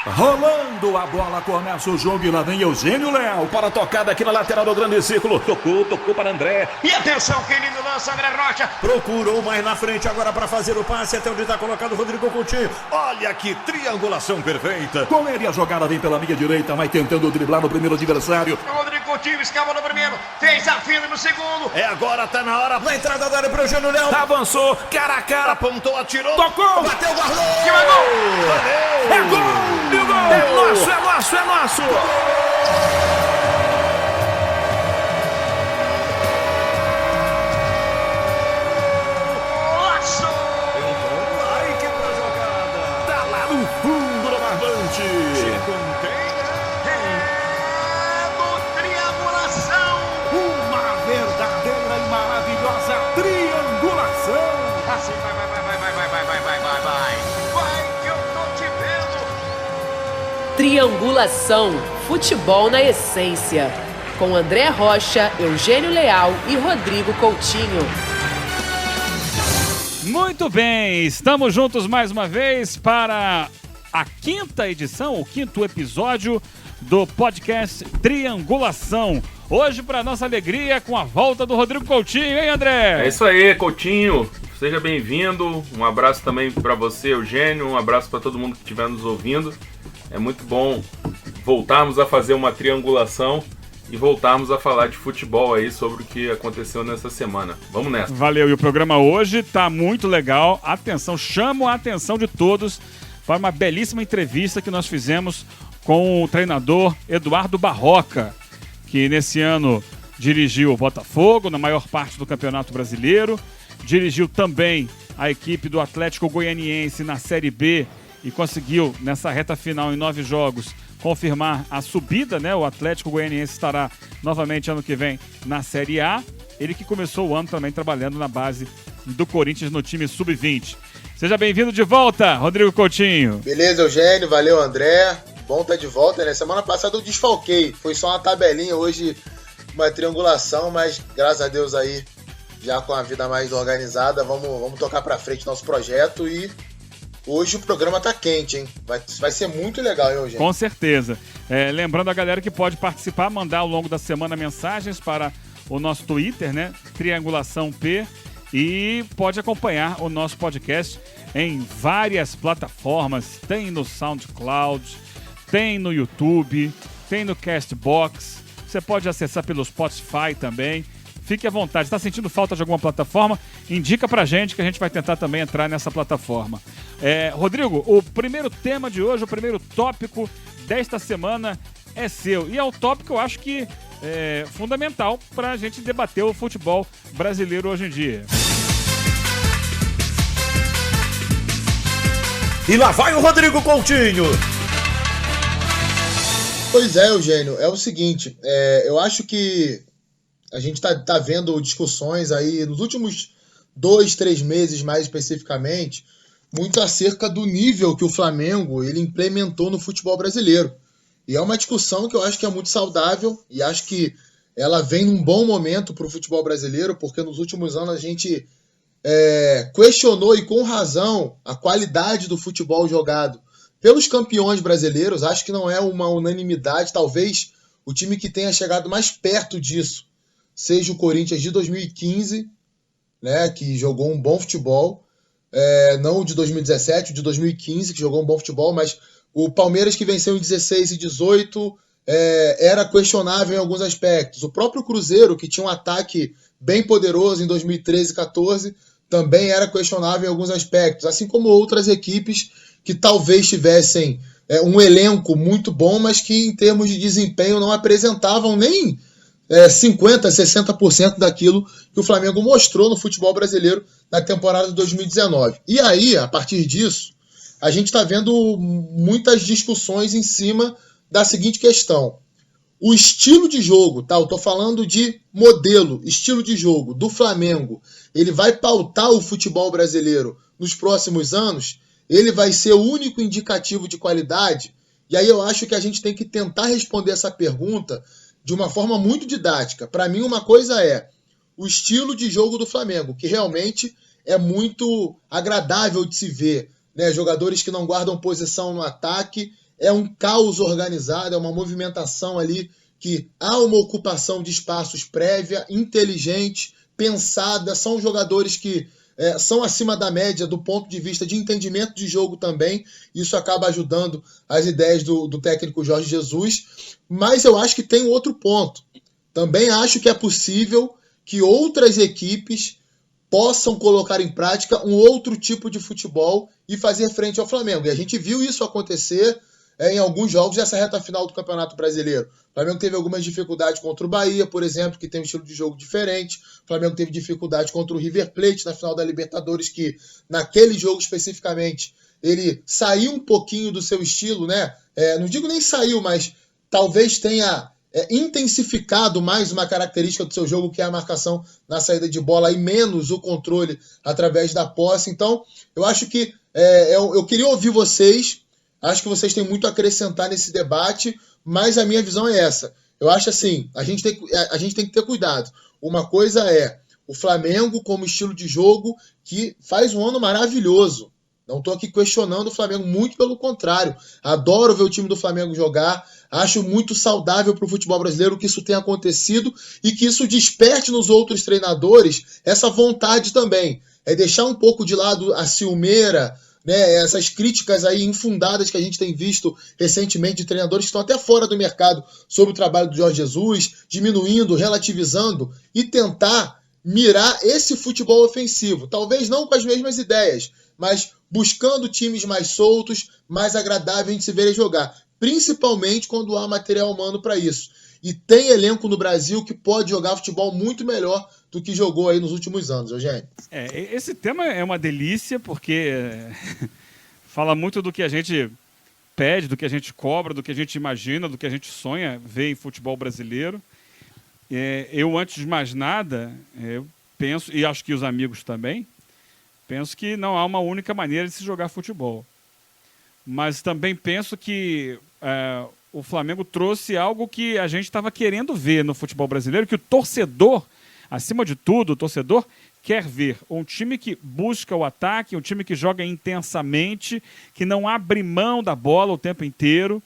Rolando a bola, começa o jogo e lá vem Eugênio Leal para a tocada aqui na lateral do grande círculo. Tocou para André. E atenção, que lindo lança, André Rocha. Procurou mais na frente agora para fazer o passe até onde está colocado o Rodrigo Coutinho. Olha que triangulação perfeita. Com ele a jogada vem pela minha direita, vai tentando driblar no primeiro adversário. O Rodrigo Coutinho escava no primeiro, fez a fila no segundo. É agora, tá na hora. Na entrada da área para o Eugênio Leal. Avançou, cara a cara, apontou, atirou. Tocou, bateu, guardou. Que vai gol! Valeu! É gol! É nosso, é nosso, é nosso! Nossa! Um like pra jogada! Tá lá no fundo do barbante! Se contém, É do triangulação! uma verdadeira e maravilhosa triangulação! Assim, vai. Vai que eu tô te vendo! Triangulação, futebol na essência. Com André Rocha, Eugênio Leal e Rodrigo Coutinho. Muito bem, estamos juntos mais uma vez para a quinta edição, o quinto episódio do podcast Triangulação. Hoje, para nossa alegria, com a volta do Rodrigo Coutinho, hein, André? É isso aí, Coutinho. Seja bem-vindo. Um abraço também para você, Eugênio. Um abraço para todo mundo que estiver nos ouvindo. É muito bom voltarmos a fazer uma triangulação e voltarmos a falar de futebol aí sobre o que aconteceu nessa semana. Vamos nessa. Valeu, e o programa hoje está muito legal. Atenção, chamo a atenção de todos para uma belíssima entrevista que nós fizemos com o treinador Eduardo Barroca, que nesse ano dirigiu o Botafogo na maior parte do Campeonato Brasileiro, dirigiu também a equipe do Atlético Goianiense na Série B e conseguiu, nessa reta final, em 9 jogos, confirmar a subida, né? O Atlético Goianiense estará novamente ano que vem na Série A. Ele que começou o ano também trabalhando na base do Corinthians no time Sub-20. Seja bem-vindo de volta, Rodrigo Coutinho. Beleza, Eugênio, valeu, André. Bom estar de volta, né? Semana passada eu desfalquei, foi só uma tabelinha, hoje uma triangulação, mas graças a Deus aí, já com a vida mais organizada, vamos tocar pra frente nosso projeto e hoje o programa tá quente, hein? Vai ser muito legal, hein, Eugênio? Com certeza. Lembrando a galera que pode participar, mandar ao longo da semana mensagens para o nosso Twitter, né? Triangulação P, e pode acompanhar o nosso podcast em várias plataformas. Tem no SoundCloud, tem no YouTube, tem no Castbox. Você pode acessar pelo Spotify também. Fique à vontade. Está sentindo falta de alguma plataforma? Indica pra gente que a gente vai tentar também entrar nessa plataforma. Rodrigo, o primeiro tema de hoje, o primeiro tópico desta semana é seu. E é um tópico que eu acho que é fundamental para a gente debater o futebol brasileiro hoje em dia. E lá vai o Rodrigo Coutinho! Pois é, Eugênio, é o seguinte, eu acho que a gente tá vendo discussões aí nos últimos 2-3 meses, mais especificamente, muito acerca do nível que o Flamengo ele implementou no futebol brasileiro. E é uma discussão que eu acho que é muito saudável e acho que ela vem num bom momento para o futebol brasileiro, porque nos últimos anos a gente questionou, e com razão, a qualidade do futebol jogado pelos campeões brasileiros. Acho que não é uma unanimidade, talvez o time que tenha chegado mais perto disso seja o Corinthians de 2015, né, que jogou um bom futebol, não o de 2017, o de 2015, que jogou um bom futebol, mas o Palmeiras, que venceu em 16 e 18, era questionável em alguns aspectos. O próprio Cruzeiro, que tinha um ataque bem poderoso em 2013 e 14, também era questionável em alguns aspectos, assim como outras equipes que talvez tivessem um elenco muito bom, mas que em termos de desempenho não apresentavam nem 50%, 60% daquilo que o Flamengo mostrou no futebol brasileiro na temporada de 2019. E aí, a partir disso, a gente está vendo muitas discussões em cima da seguinte questão. O estilo de jogo, tá? Eu estou falando de modelo, estilo de jogo do Flamengo, ele vai pautar o futebol brasileiro nos próximos anos? Ele vai ser o único indicativo de qualidade? E aí eu acho que a gente tem que tentar responder essa pergunta de uma forma muito didática. Para mim, uma coisa é o estilo de jogo do Flamengo, que realmente é muito agradável de se ver, né? Jogadores que não guardam posição no ataque, é um caos organizado, é uma movimentação ali que há uma ocupação de espaços prévia, inteligente, pensada, são jogadores que são acima da média do ponto de vista de entendimento de jogo também, isso acaba ajudando as ideias do técnico Jorge Jesus, mas eu acho que tem outro ponto. Também acho que é possível que outras equipes possam colocar em prática um outro tipo de futebol e fazer frente ao Flamengo. E a gente viu isso acontecer em alguns jogos dessa reta final do Campeonato Brasileiro. O Flamengo teve algumas dificuldades contra o Bahia, por exemplo, que tem um estilo de jogo diferente. O Flamengo teve dificuldade contra o River Plate na final da Libertadores, que naquele jogo especificamente ele saiu um pouquinho do seu estilo, né? Não digo nem saiu, mas talvez tenha intensificado mais uma característica do seu jogo, que é a marcação na saída de bola e menos o controle através da posse. Então, eu acho que eu queria ouvir vocês. Acho que vocês têm muito a acrescentar nesse debate, mas a minha visão é essa. Eu acho assim, a gente tem que ter cuidado. Uma coisa é o Flamengo como estilo de jogo que faz um ano maravilhoso. Não estou aqui questionando o Flamengo, muito pelo contrário. Adoro ver o time do Flamengo jogar. Acho muito saudável para o futebol brasileiro que isso tenha acontecido e que isso desperte nos outros treinadores essa vontade também. É deixar um pouco de lado a ciumeira, né, essas críticas aí infundadas que a gente tem visto recentemente de treinadores que estão até fora do mercado sobre o trabalho do Jorge Jesus, diminuindo, relativizando e tentar mirar esse futebol ofensivo. Talvez não com as mesmas ideias, mas buscando times mais soltos, mais agradáveis de se verem jogar, principalmente quando há material humano para isso. E tem elenco no Brasil que pode jogar futebol muito melhor do que jogou aí nos últimos anos, Eugênio. Esse tema é uma delícia, porque fala muito do que a gente pede, do que a gente cobra, do que a gente imagina, do que a gente sonha ver em futebol brasileiro. Eu, antes de mais nada, eu penso, e acho que os amigos também, penso que não há uma única maneira de se jogar futebol. Mas também penso que o Flamengo trouxe algo que a gente estava querendo ver no futebol brasileiro, que o torcedor, acima de tudo, o torcedor quer ver um time que busca o ataque, um time que joga intensamente, que não abre mão da bola o tempo inteiro.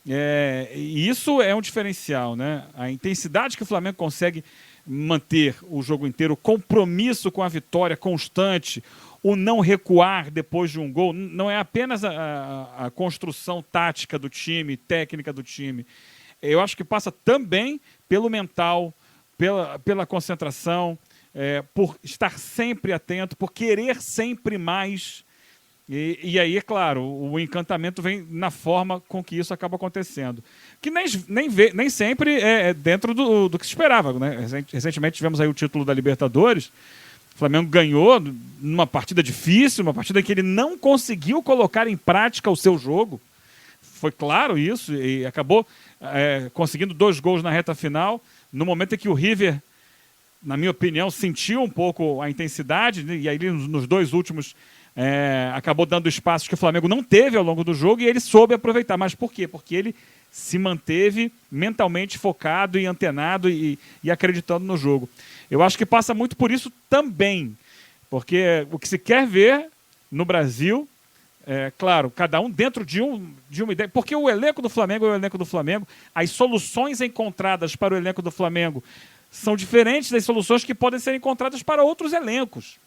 E isso é um diferencial, né? A intensidade que o Flamengo consegue manter o jogo inteiro, o compromisso com a vitória constante, o não recuar depois de um gol, não é apenas a construção tática do time, técnica do time. Eu acho que passa também pelo mental, pela concentração, por estar sempre atento, por querer sempre mais. E aí, é claro, o encantamento vem na forma com que isso acaba acontecendo. Que nem sempre é dentro do que se esperava, né? Recentemente tivemos aí o título da Libertadores. O Flamengo ganhou numa partida difícil, uma partida em que ele não conseguiu colocar em prática o seu jogo. Foi claro isso, e acabou conseguindo 2 gols na reta final, no momento em que o River, na minha opinião, sentiu um pouco a intensidade, né? E aí nos 2 últimos acabou dando espaços que o Flamengo não teve ao longo do jogo, e ele soube aproveitar. Mas por quê? Porque ele se manteve mentalmente focado e antenado e acreditando no jogo. Eu acho que passa muito por isso também, porque o que se quer ver no Brasil, claro, cada um dentro de uma ideia, porque o elenco do Flamengo é o elenco do Flamengo, as soluções encontradas para o elenco do Flamengo são diferentes das soluções que podem ser encontradas para outros elencos.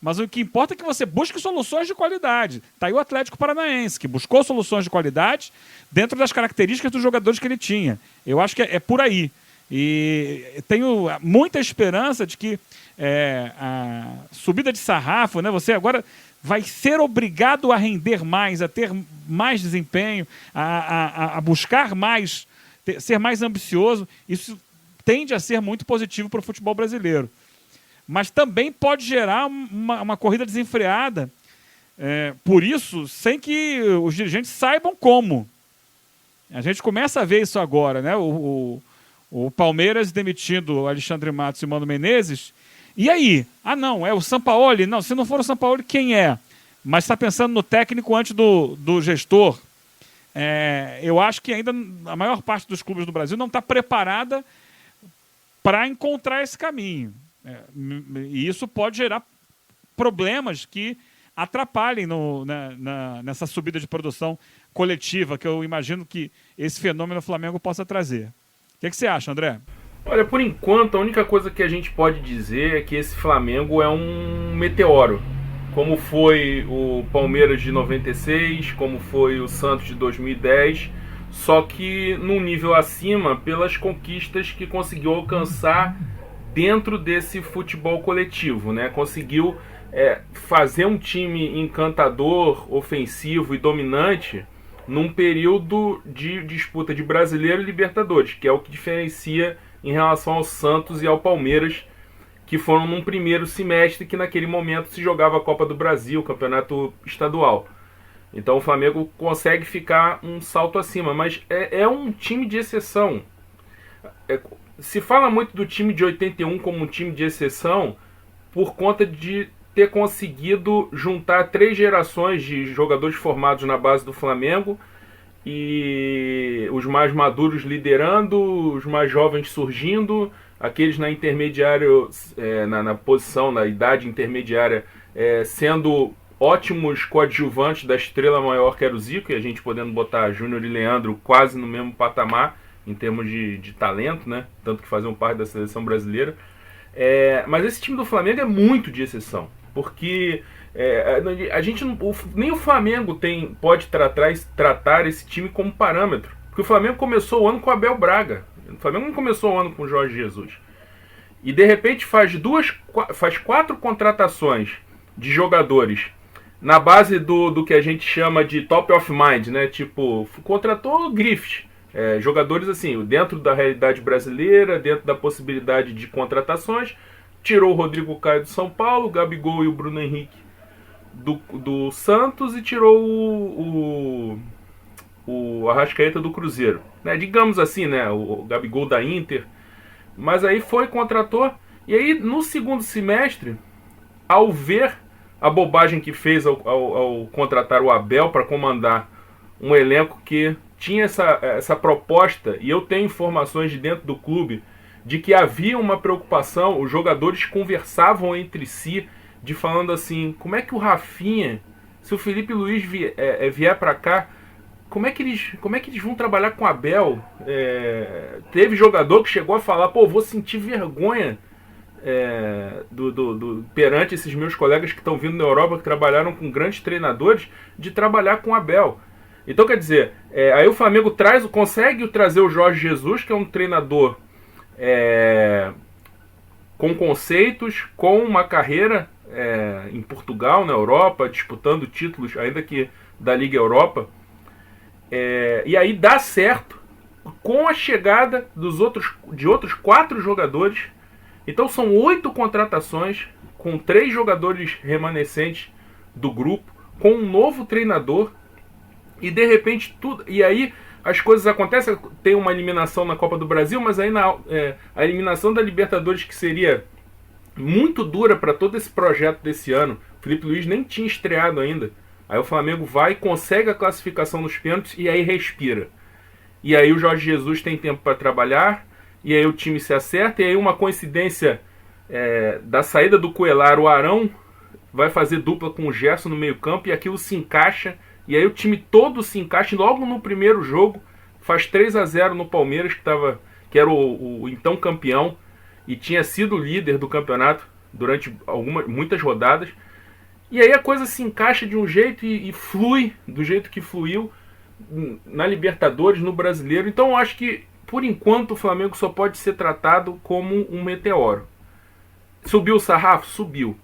Mas o que importa é que você busque soluções de qualidade. Está aí o Atlético Paranaense, que buscou soluções de qualidade dentro das características dos jogadores que ele tinha. Eu acho que é por aí. E tenho muita esperança de que a subida de sarrafo, né, você agora vai ser obrigado a render mais, a ter mais desempenho, a buscar mais, ser mais ambicioso. Isso tende a ser muito positivo para o futebol brasileiro. Mas também pode gerar uma corrida desenfreada, por isso, sem que os dirigentes saibam como. A gente começa a ver isso agora, né? O Palmeiras demitindo o Alexandre Matos e o Mano Menezes. E aí? Não, é o Sampaoli? Não, se não for o Sampaoli, quem é? Mas está pensando no técnico antes do gestor. Eu acho que ainda a maior parte dos clubes do Brasil não está preparada para encontrar esse caminho. E isso pode gerar problemas que atrapalhem nessa subida de produção coletiva que eu imagino que esse fenômeno Flamengo possa trazer. O que você acha, André? Olha, por enquanto, a única coisa que a gente pode dizer é que esse Flamengo é um meteoro. Como foi o Palmeiras de 96, como foi o Santos de 2010, só que num nível acima pelas conquistas que conseguiu alcançar dentro desse futebol coletivo, né? Conseguiu fazer um time encantador, ofensivo e dominante num período de disputa de Brasileiro e Libertadores, que é o que diferencia em relação ao Santos e ao Palmeiras, que foram num primeiro semestre que naquele momento se jogava a Copa do Brasil, campeonato estadual. Então o Flamengo consegue ficar um salto acima, mas é um time de exceção. Se fala muito do time de 81 como um time de exceção por conta de ter conseguido juntar 3 gerações de jogadores formados na base do Flamengo, e os mais maduros liderando, os mais jovens surgindo, aqueles na intermediária, na posição, na idade intermediária, sendo ótimos coadjuvantes da estrela maior que era o Zico, e a gente podendo botar Júnior e Leandro quase no mesmo patamar em termos de talento, né? Tanto que faziam parte da seleção brasileira. Mas esse time do Flamengo é muito de exceção, porque a gente nem o Flamengo pode tratar esse time como parâmetro, porque o Flamengo começou o ano com o Abel Braga, o Flamengo não começou o ano com o Jorge Jesus, e de repente faz 4 contratações de jogadores na base do que a gente chama de top of mind, né? Tipo, contratou Griffith, jogadores assim, dentro da realidade brasileira, dentro da possibilidade de contratações. Tirou o Rodrigo Caio do São Paulo, o Gabigol e o Bruno Henrique do Santos, e tirou o Arrascaeta do Cruzeiro, né? Digamos assim, né? O Gabigol da Inter. Mas aí contratou. E aí no segundo semestre, ao ver a bobagem que fez ao contratar o Abel para comandar um elenco que tinha essa proposta, e eu tenho informações de dentro do clube de que havia uma preocupação, os jogadores conversavam entre si, de falando assim, como é que o Rafinha, se o Felipe Luiz vier para cá, como é que eles vão trabalhar com o Abel? Teve jogador que chegou a falar, vou sentir vergonha perante esses meus colegas que estão vindo da Europa, que trabalharam com grandes treinadores, de trabalhar com o Abel. Então, quer dizer, aí o Flamengo consegue trazer o Jorge Jesus, que é um treinador com conceitos, com uma carreira em Portugal, na Europa, disputando títulos, ainda que da Liga Europa. E aí dá certo com a chegada de outros 4 jogadores. Então são 8 contratações, com 3 jogadores remanescentes do grupo, com um novo treinador, e de repente tudo. E aí as coisas acontecem, tem uma eliminação na Copa do Brasil, mas aí a eliminação da Libertadores, que seria muito dura para todo esse projeto desse ano, o Felipe Luiz nem tinha estreado ainda. Aí o Flamengo vai, consegue a classificação nos pênaltis e aí respira. E aí o Jorge Jesus tem tempo para trabalhar, e aí o time se acerta, e aí uma coincidência da saída do Coelar, o Arão vai fazer dupla com o Gerson no meio campo, e aquilo se encaixa, e aí o time todo se encaixa, e logo no primeiro jogo faz 3-0 no Palmeiras, que era o então campeão, e tinha sido líder do campeonato durante muitas rodadas. E aí a coisa se encaixa de um jeito e flui do jeito que fluiu na Libertadores, no Brasileiro. Então eu acho que, por enquanto, o Flamengo só pode ser tratado como um meteoro. Subiu o sarrafo? Subiu.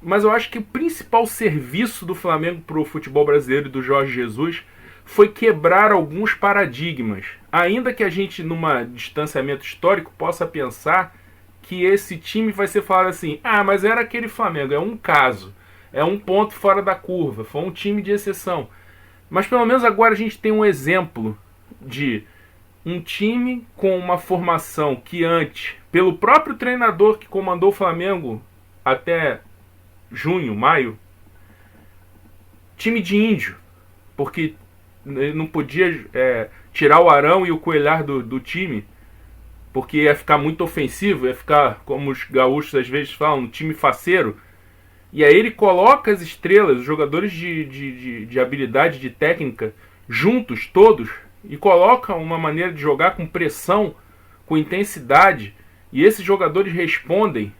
Mas eu acho que o principal serviço do Flamengo para o futebol brasileiro e do Jorge Jesus foi quebrar alguns paradigmas. Ainda que a gente, num distanciamento histórico, possa pensar que esse time vai ser falado assim, mas era aquele Flamengo, é um caso, é um ponto fora da curva, foi um time de exceção. Mas pelo menos agora a gente tem um exemplo de um time com uma formação que antes, pelo próprio treinador que comandou o Flamengo até junho, maio, time de índio, porque ele não podia tirar o Arão e o Coelhar do time, porque ia ficar muito ofensivo, ia ficar, como os gaúchos às vezes falam, um time faceiro. E aí ele coloca as estrelas, os jogadores de habilidade, de técnica, juntos todos e coloca uma maneira de jogar com pressão, com intensidade, e esses jogadores respondem,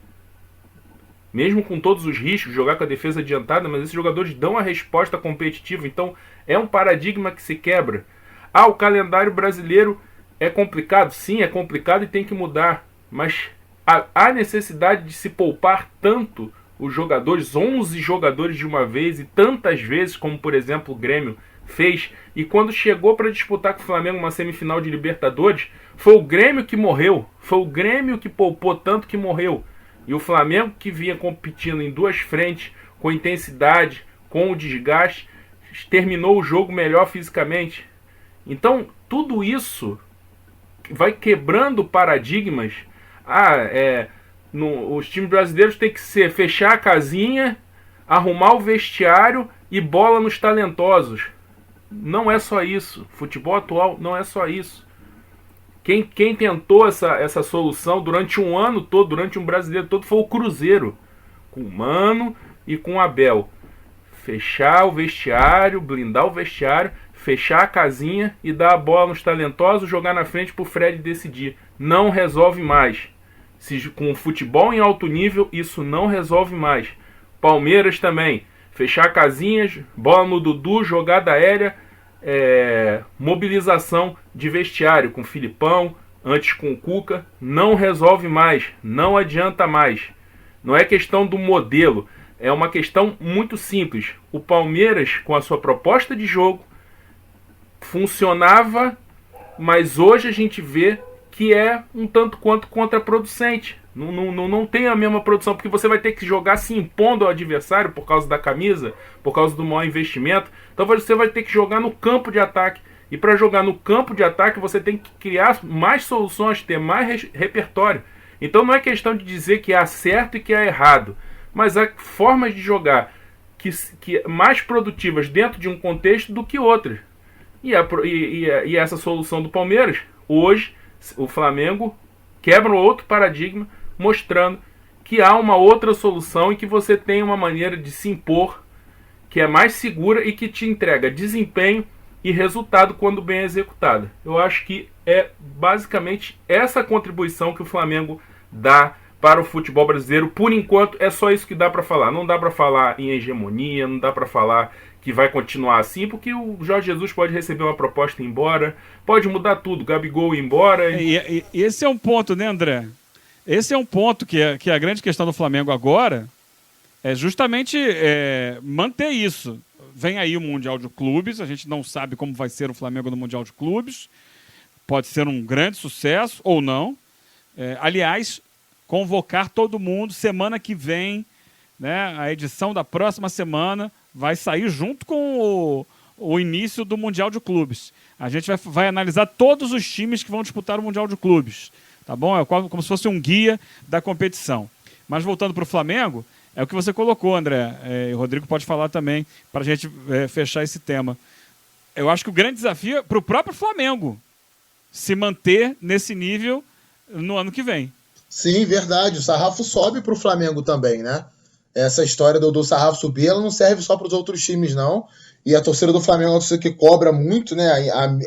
mesmo com todos os riscos, jogar com a defesa adiantada, mas esses jogadores dão a resposta competitiva. Então é um paradigma que se quebra. O calendário brasileiro é complicado? Sim, é complicado e tem que mudar, mas há necessidade de se poupar tanto os jogadores, 11 jogadores de uma vez, e tantas vezes como, por exemplo, o Grêmio fez, e quando chegou para disputar com o Flamengo uma semifinal de Libertadores, foi o Grêmio que morreu, foi o Grêmio que poupou tanto que morreu, e o Flamengo, que vinha competindo em duas frentes, com intensidade, com o desgaste, terminou o jogo melhor fisicamente. Então tudo isso vai quebrando paradigmas. Os times brasileiros têm que fechar a casinha, arrumar o vestiário e bola nos talentosos. Não é só isso. Futebol atual não é só isso. Quem tentou essa solução durante um ano todo, durante um brasileiro todo, foi o Cruzeiro, com o Mano e com o Abel. Fechar o vestiário, blindar o vestiário, fechar a casinha e dar a bola nos talentosos, jogar na frente para o Fred decidir. Não resolve mais. Com o futebol em alto nível, isso não resolve mais. Palmeiras também. Fechar casinhas, bola no Dudu, jogada aérea, mobilização de vestiário com o Filipão, antes com o Cuca. Não resolve mais, não adianta mais. Não é questão do modelo, é uma questão muito simples. O Palmeiras, com a sua proposta de jogo, funcionava, mas hoje a gente vê que é um tanto quanto contraproducente. Não tem a mesma produção, porque você vai ter que jogar se impondo ao adversário por causa da camisa, por causa do maior investimento. Então você vai ter que jogar no campo de ataque. E para jogar no campo de ataque você tem que criar mais soluções, ter mais repertório. Então não é questão de dizer que há certo e que há errado, mas há formas de jogar que mais produtivas dentro de um contexto do que outras. E essa solução do Palmeiras, hoje, o Flamengo quebra outro paradigma, mostrando que há uma outra solução e que você tem uma maneira de se impor que é mais segura e que te entrega desempenho e resultado quando bem executada. Eu acho que é basicamente essa contribuição que o Flamengo dá para o futebol brasileiro. Por enquanto é só isso que dá para falar. Não dá para falar em hegemonia, não dá para falar que vai continuar assim, porque o Jorge Jesus pode receber uma proposta e ir embora, pode mudar tudo, Gabigol ir embora. E esse é um ponto, né, André? Esse é um ponto que a grande questão do Flamengo agora é justamente manter isso. Vem aí o Mundial de Clubes, a gente não sabe como vai ser o Flamengo no Mundial de Clubes, pode ser um grande sucesso ou não. Aliás, convocar todo mundo, semana que vem, né, a edição da próxima semana vai sair junto com o início do Mundial de Clubes. A gente vai analisar todos os times que vão disputar o Mundial de Clubes, tá bom? É como se fosse um guia da competição. Mas voltando para o Flamengo, é o que você colocou, André, e o Rodrigo pode falar também, para a gente fechar esse tema. Eu acho que o grande desafio é para o próprio Flamengo se manter nesse nível no ano que vem. Sim, verdade. O sarrafo sobe para o Flamengo também, né? Essa história do sarrafo subir, ela não serve só para os outros times, não. E a torcida do Flamengo é uma torcida que cobra muito, né?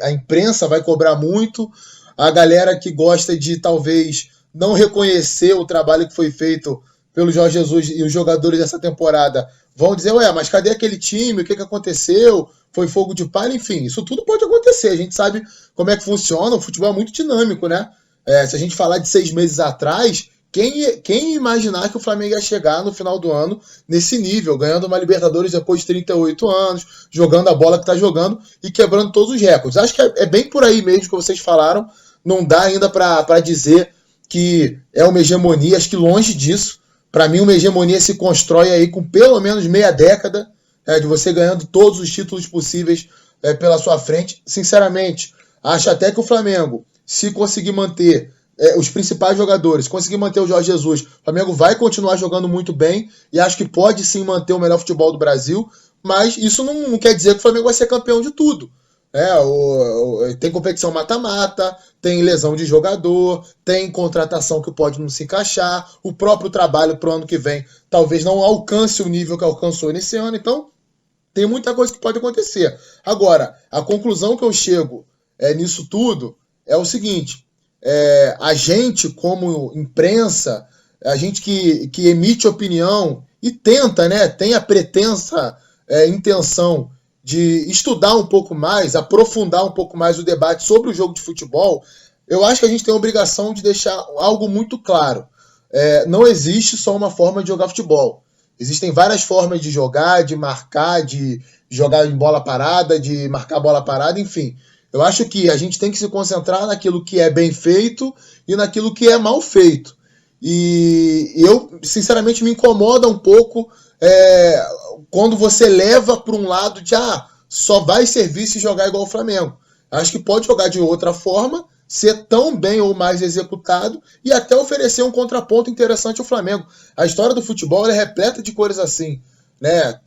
A imprensa vai cobrar muito. A galera que gosta de, talvez, não reconhecer o trabalho que foi feito pelo Jorge Jesus e os jogadores dessa temporada vão dizer, mas cadê aquele time? O que aconteceu? Foi fogo de palha? Enfim, isso tudo pode acontecer. A gente sabe como é que funciona. O futebol é muito dinâmico, né? Se a gente falar de 6 meses atrás, quem ia imaginar que o Flamengo ia chegar no final do ano nesse nível, ganhando uma Libertadores depois de 38 anos, jogando a bola que está jogando e quebrando todos os recordes. Acho que é bem por aí mesmo que vocês falaram. Não dá ainda para dizer que é uma hegemonia, acho que longe disso. Para mim, uma hegemonia se constrói aí com pelo menos meia década de você ganhando todos os títulos possíveis pela sua frente. Sinceramente, acho até que o Flamengo, se conseguir manter os principais jogadores, conseguir manter o Jorge Jesus, o Flamengo vai continuar jogando muito bem e acho que pode sim manter o melhor futebol do Brasil, mas isso não quer dizer que o Flamengo vai ser campeão de tudo. Tem competição mata-mata, tem lesão de jogador, tem contratação que pode não se encaixar, o próprio trabalho para o ano que vem talvez não alcance o nível que alcançou nesse ano, então tem muita coisa que pode acontecer. Agora, a conclusão que eu chego nisso tudo é o seguinte, a gente como imprensa, a gente que emite opinião e tenta, né, tem a pretensa intenção de estudar um pouco mais, aprofundar um pouco mais o debate sobre o jogo de futebol, eu acho que a gente tem a obrigação de deixar algo muito claro. Não existe só uma forma de jogar futebol. Existem várias formas de jogar, de marcar, de jogar em bola parada, de marcar bola parada, enfim. Eu acho que a gente tem que se concentrar naquilo que é bem feito e naquilo que é mal feito. E eu, sinceramente, me incomoda um pouco quando você leva para um lado de só vai servir se jogar igual o Flamengo. Acho que pode jogar de outra forma, ser tão bem ou mais executado e até oferecer um contraponto interessante ao Flamengo. A história do futebol é repleta de coisas assim, né?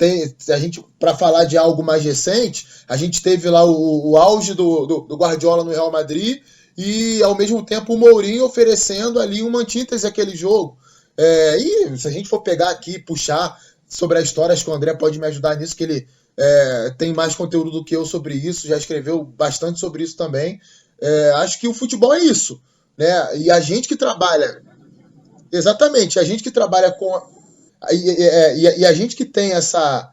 A gente, para falar de algo mais recente, a gente teve lá o auge do Guardiola no Real Madrid e, ao mesmo tempo, o Mourinho oferecendo ali uma antítese àquele jogo. E se a gente for pegar aqui e puxar sobre a história, acho que o André pode me ajudar nisso, que ele tem mais conteúdo do que eu sobre isso, já escreveu bastante sobre isso também. Acho que o futebol é isso, né? E a gente que trabalha, exatamente, a gente que trabalha e a gente que tem essa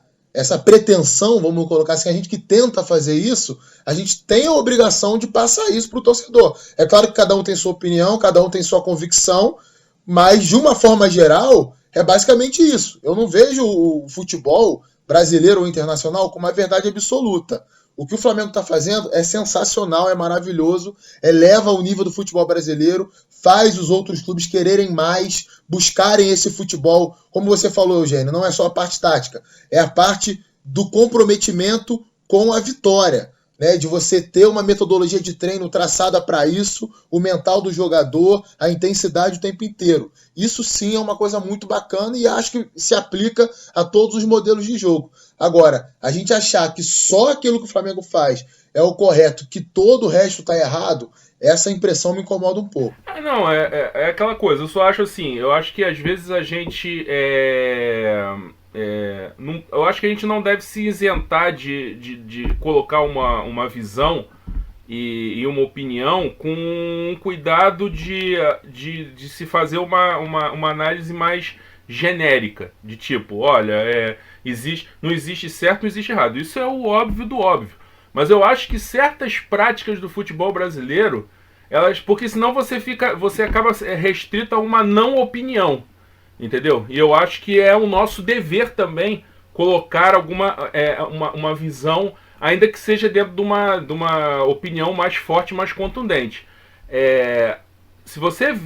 pretensão, vamos colocar assim, a gente que tenta fazer isso, a gente tem a obrigação de passar isso para o torcedor. É claro que cada um tem sua opinião, cada um tem sua convicção, mas de uma forma geral é basicamente isso. Eu não vejo o futebol brasileiro ou internacional como uma verdade absoluta. O que o Flamengo está fazendo é sensacional, é maravilhoso, eleva o nível do futebol brasileiro, faz os outros clubes quererem mais, buscarem esse futebol. Como você falou, Eugênio, não é só a parte tática, é a parte do comprometimento com a vitória, né? De você ter uma metodologia de treino traçada para isso, o mental do jogador, a intensidade o tempo inteiro. Isso sim é uma coisa muito bacana e acho que se aplica a todos os modelos de jogo. Agora, a gente achar que só aquilo que o Flamengo faz é o correto, que todo o resto está errado, essa impressão me incomoda um pouco. Não, é aquela coisa, eu só acho assim, eu acho que às vezes a gente eu acho que a gente não deve se isentar de colocar uma visão e uma opinião com cuidado de se fazer uma análise mais genérica, de tipo, olha, não existe certo, não existe errado. Isso é o óbvio do óbvio. Mas eu acho que certas práticas do futebol brasileiro, porque senão você acaba restrito a uma não opinião, entendeu? E eu acho que é o nosso dever também colocar uma visão, ainda que seja dentro de uma opinião mais forte, mais contundente. Se você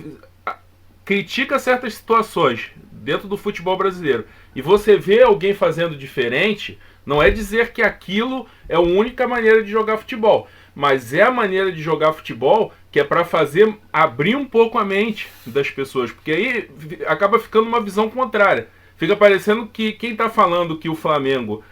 critica certas situações dentro do futebol brasileiro e você vê alguém fazendo diferente, não é dizer que aquilo é a única maneira de jogar futebol, mas é a maneira de jogar futebol que é para abrir um pouco a mente das pessoas, porque aí acaba ficando uma visão contrária. Fica parecendo que quem está falando que o Flamengo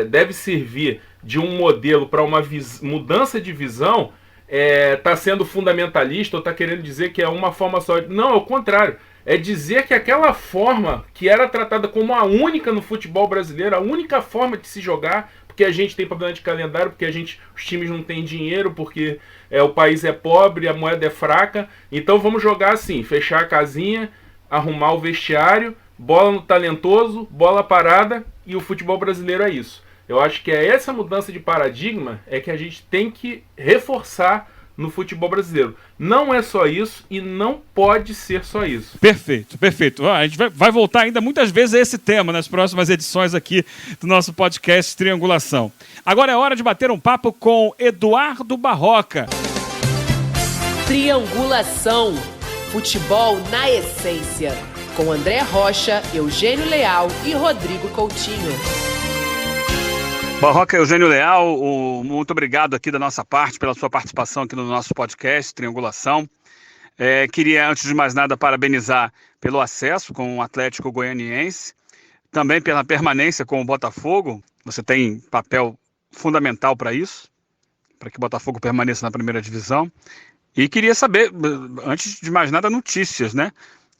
deve servir de um modelo para uma mudança de visão está sendo fundamentalista ou está querendo dizer que é uma forma só. Não, é o contrário. É dizer que aquela forma que era tratada como a única no futebol brasileiro, a única forma de se jogar, porque a gente tem problema de calendário, porque os times não têm dinheiro, porque o país é pobre, a moeda é fraca, então vamos jogar assim, fechar a casinha, arrumar o vestiário, bola no talentoso, bola parada, e o futebol brasileiro é isso. Eu acho que essa mudança de paradigma que a gente tem que reforçar no futebol brasileiro. Não é só isso e não pode ser só isso. Perfeito, perfeito. A gente vai voltar ainda muitas vezes a esse tema nas próximas edições aqui do nosso podcast Triangulação. Agora é hora de bater um papo com Eduardo Barroca. Triangulação. Futebol na essência. Com André Rocha, Eugênio Leal e Rodrigo Coutinho. Barroca, Eugênio Leal, muito obrigado aqui da nossa parte pela sua participação aqui no nosso podcast Triangulação. Queria, antes de mais nada, parabenizar pelo acesso com o Atlético Goianiense, também pela permanência com o Botafogo. Você tem papel fundamental para isso, para que o Botafogo permaneça na primeira divisão. E queria saber, antes de mais nada, notícias, né?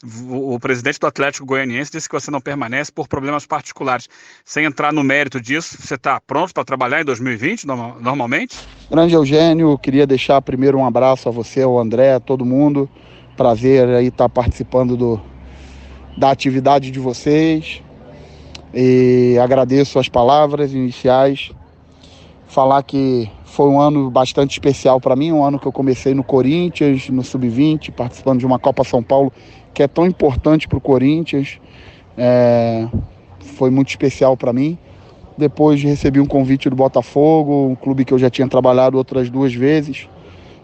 O presidente do Atlético Goianiense disse que você não permanece por problemas particulares. Sem entrar no mérito disso, você está pronto para trabalhar em 2020, normalmente? Grande Eugênio, queria deixar primeiro um abraço a você, ao André, a todo mundo. Prazer aí estar participando da atividade de vocês. E agradeço as palavras iniciais. Falar que foi um ano bastante especial para mim, um ano que eu comecei no Corinthians, no Sub-20, participando de uma Copa São Paulo que é tão importante para o Corinthians. Foi muito especial para mim. Depois recebi um convite do Botafogo, um clube que eu já tinha trabalhado outras 2 vezes,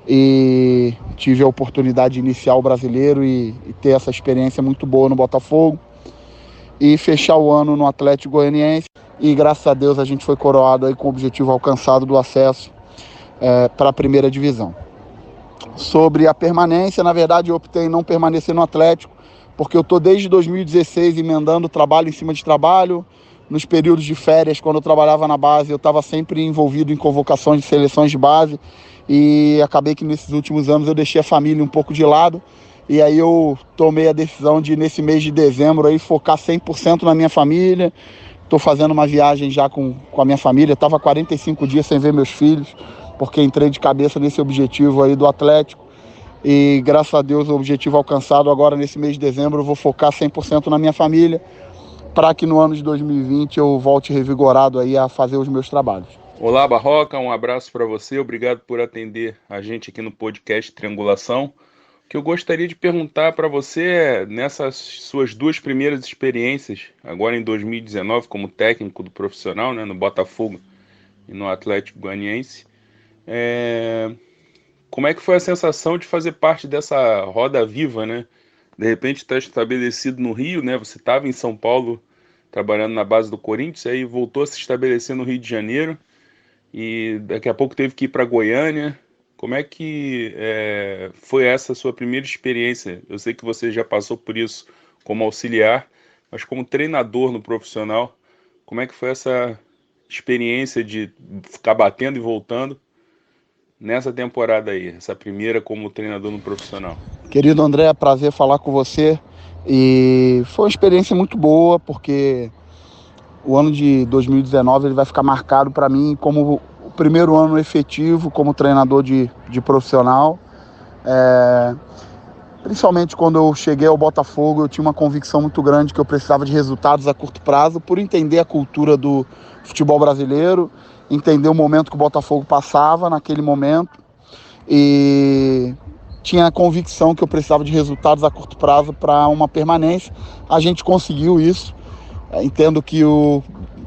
e tive a oportunidade de iniciar o Brasileiro e ter essa experiência muito boa no Botafogo e fechar o ano no Atlético Goianiense. E graças a Deus a gente foi coroado aí com o objetivo alcançado do acesso para a primeira divisão. Sobre a permanência, na verdade eu optei em não permanecer no Atlético, porque eu estou desde 2016 emendando trabalho em cima de trabalho. Nos períodos de férias, quando eu trabalhava na base, eu estava sempre envolvido em convocações de seleções de base, e acabei que nesses últimos anos eu deixei a família um pouco de lado, e aí eu tomei a decisão de, nesse mês de dezembro, aí, focar 100% na minha família. Estou fazendo uma viagem já com a minha família. Estava 45 dias sem ver meus filhos, porque entrei de cabeça nesse objetivo aí do Atlético. E graças a Deus o objetivo alcançado agora nesse mês de dezembro. Eu vou focar 100% na minha família, para que no ano de 2020 eu volte revigorado aí a fazer os meus trabalhos. Olá, Barroca, um abraço para você. Obrigado por atender a gente aqui no podcast Triangulação. O que eu gostaria de perguntar para você é, nessas suas 2 primeiras experiências, agora em 2019 como técnico do profissional, né, no Botafogo e no Atlético Goianiense, como é que foi a sensação de fazer parte dessa roda viva, né? De repente está estabelecido no Rio, né? Você estava em São Paulo trabalhando na base do Corinthians, aí voltou a se estabelecer no Rio de Janeiro e daqui a pouco teve que ir para Goiânia. Como é que foi essa sua primeira experiência? Eu sei que você já passou por isso como auxiliar, mas como treinador no profissional, como é que foi essa experiência de ficar batendo e voltando nessa temporada aí, essa primeira como treinador no profissional? Querido André, prazer falar com você. E foi uma experiência muito boa, porque o ano de 2019 ele vai ficar marcado para mim como o primeiro ano efetivo como treinador de profissional. Principalmente quando eu cheguei ao Botafogo, eu tinha uma convicção muito grande que eu precisava de resultados a curto prazo, por entender a cultura do futebol brasileiro, entender o momento que o Botafogo passava naquele momento, e tinha a convicção que eu precisava de resultados a curto prazo para uma permanência. A gente conseguiu isso. Entendo que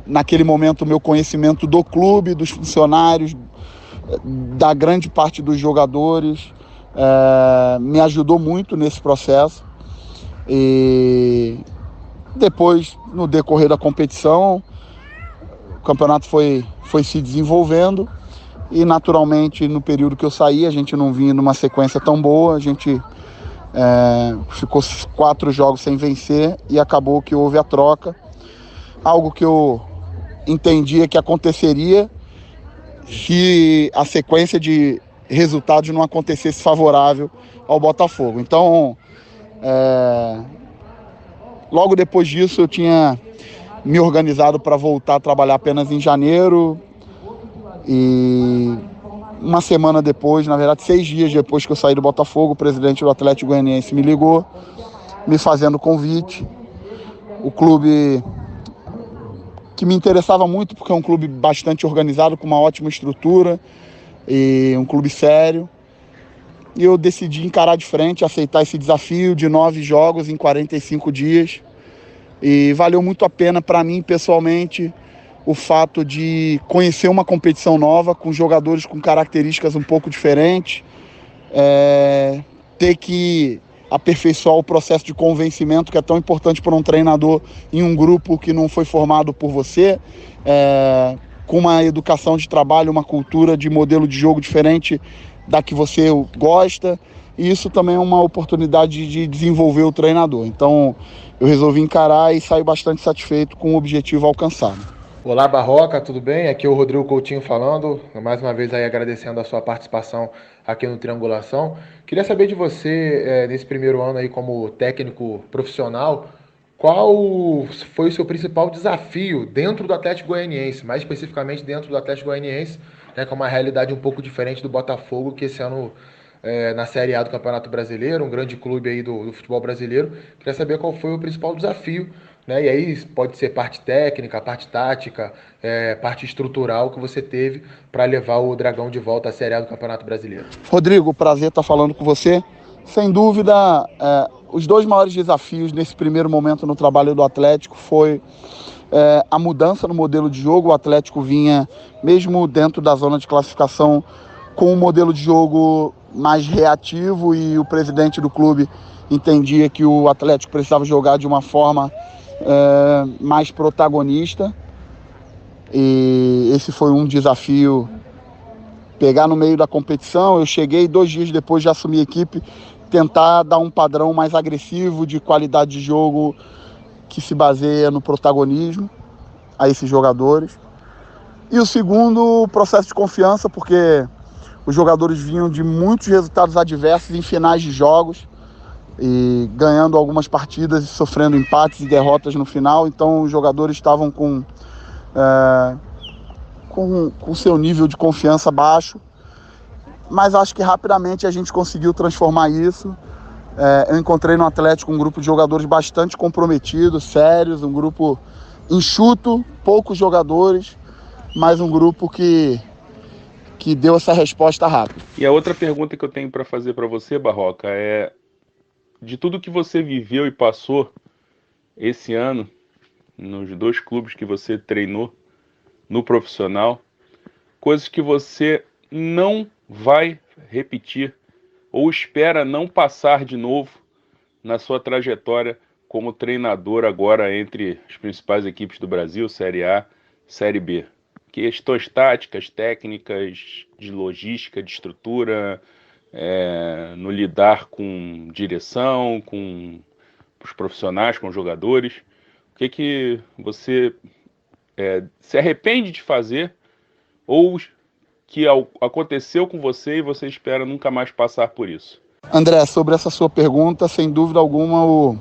naquele momento o meu conhecimento do clube, dos funcionários, da grande parte dos jogadores, me ajudou muito nesse processo. E depois, no decorrer da competição, o campeonato foi se desenvolvendo e, naturalmente, no período que eu saí, a gente não vinha numa sequência tão boa. A gente ficou 4 jogos sem vencer e acabou que houve a troca. Algo que eu entendia que aconteceria se a sequência de resultados não acontecesse favorável ao Botafogo. Então, logo depois disso, eu tinha me organizado para voltar a trabalhar apenas em janeiro, e uma semana depois, na verdade 6 dias depois que eu saí do Botafogo, o presidente do Atlético Goianiense me ligou, me fazendo convite. O clube que me interessava muito, porque é um clube bastante organizado, com uma ótima estrutura, e um clube sério. E eu decidi encarar de frente, aceitar esse desafio de 9 jogos em 45 dias. E valeu muito a pena para mim, pessoalmente, o fato de conhecer uma competição nova, com jogadores com características um pouco diferentes, ter que aperfeiçoar o processo de convencimento, que é tão importante para um treinador em um grupo que não foi formado por você, com uma educação de trabalho, uma cultura de modelo de jogo diferente da que você gosta. E isso também é uma oportunidade de desenvolver o treinador. Então eu resolvi encarar e saio bastante satisfeito com o objetivo alcançado. Olá, Barroca, tudo bem? Aqui é o Rodrigo Coutinho falando, mais uma vez aí agradecendo a sua participação aqui no Triangulação. Queria saber de você, nesse primeiro ano aí como técnico profissional, qual foi o seu principal desafio dentro do Atlético Goianiense, mais especificamente dentro do Atlético Goianiense, né, com uma realidade um pouco diferente do Botafogo, que esse ano na Série A do Campeonato Brasileiro, um grande clube aí do futebol brasileiro. Queria saber qual foi o principal desafio, né? E aí pode ser parte técnica, parte tática, parte estrutural que você teve para levar o Dragão de volta à Série A do Campeonato Brasileiro. Rodrigo, prazer estar falando com você. Sem dúvida, os dois maiores desafios nesse primeiro momento no trabalho do Atlético foi a mudança no modelo de jogo. O Atlético vinha, mesmo dentro da zona de classificação, com um modelo de jogo mais reativo, e o presidente do clube entendia que o Atlético precisava jogar de uma forma mais protagonista, e esse foi um desafio, pegar no meio da competição. Eu cheguei 2 dias depois de assumir a equipe, tentar dar um padrão mais agressivo de qualidade de jogo que se baseia no protagonismo a esses jogadores. E o segundo, o processo de confiança, porque os jogadores vinham de muitos resultados adversos em finais de jogos, e ganhando algumas partidas e sofrendo empates e derrotas no final. Então os jogadores estavam com seu nível de confiança baixo, mas acho que rapidamente a gente conseguiu transformar isso. Eu encontrei no Atlético um grupo de jogadores bastante comprometidos, sérios, um grupo enxuto, poucos jogadores, mas um grupo que deu essa resposta rápida. E a outra pergunta que eu tenho para fazer para você, Barroca, é: de tudo que você viveu e passou esse ano, nos 2 clubes que você treinou no profissional, coisas que você não vai repetir ou espera não passar de novo na sua trajetória como treinador agora entre as principais equipes do Brasil, Série A, Série B? Questões táticas, técnicas, de logística, de estrutura, no lidar com direção, com os profissionais, com os jogadores. O que você se arrepende de fazer, ou que aconteceu com você e você espera nunca mais passar por isso? André, sobre essa sua pergunta, sem dúvida alguma,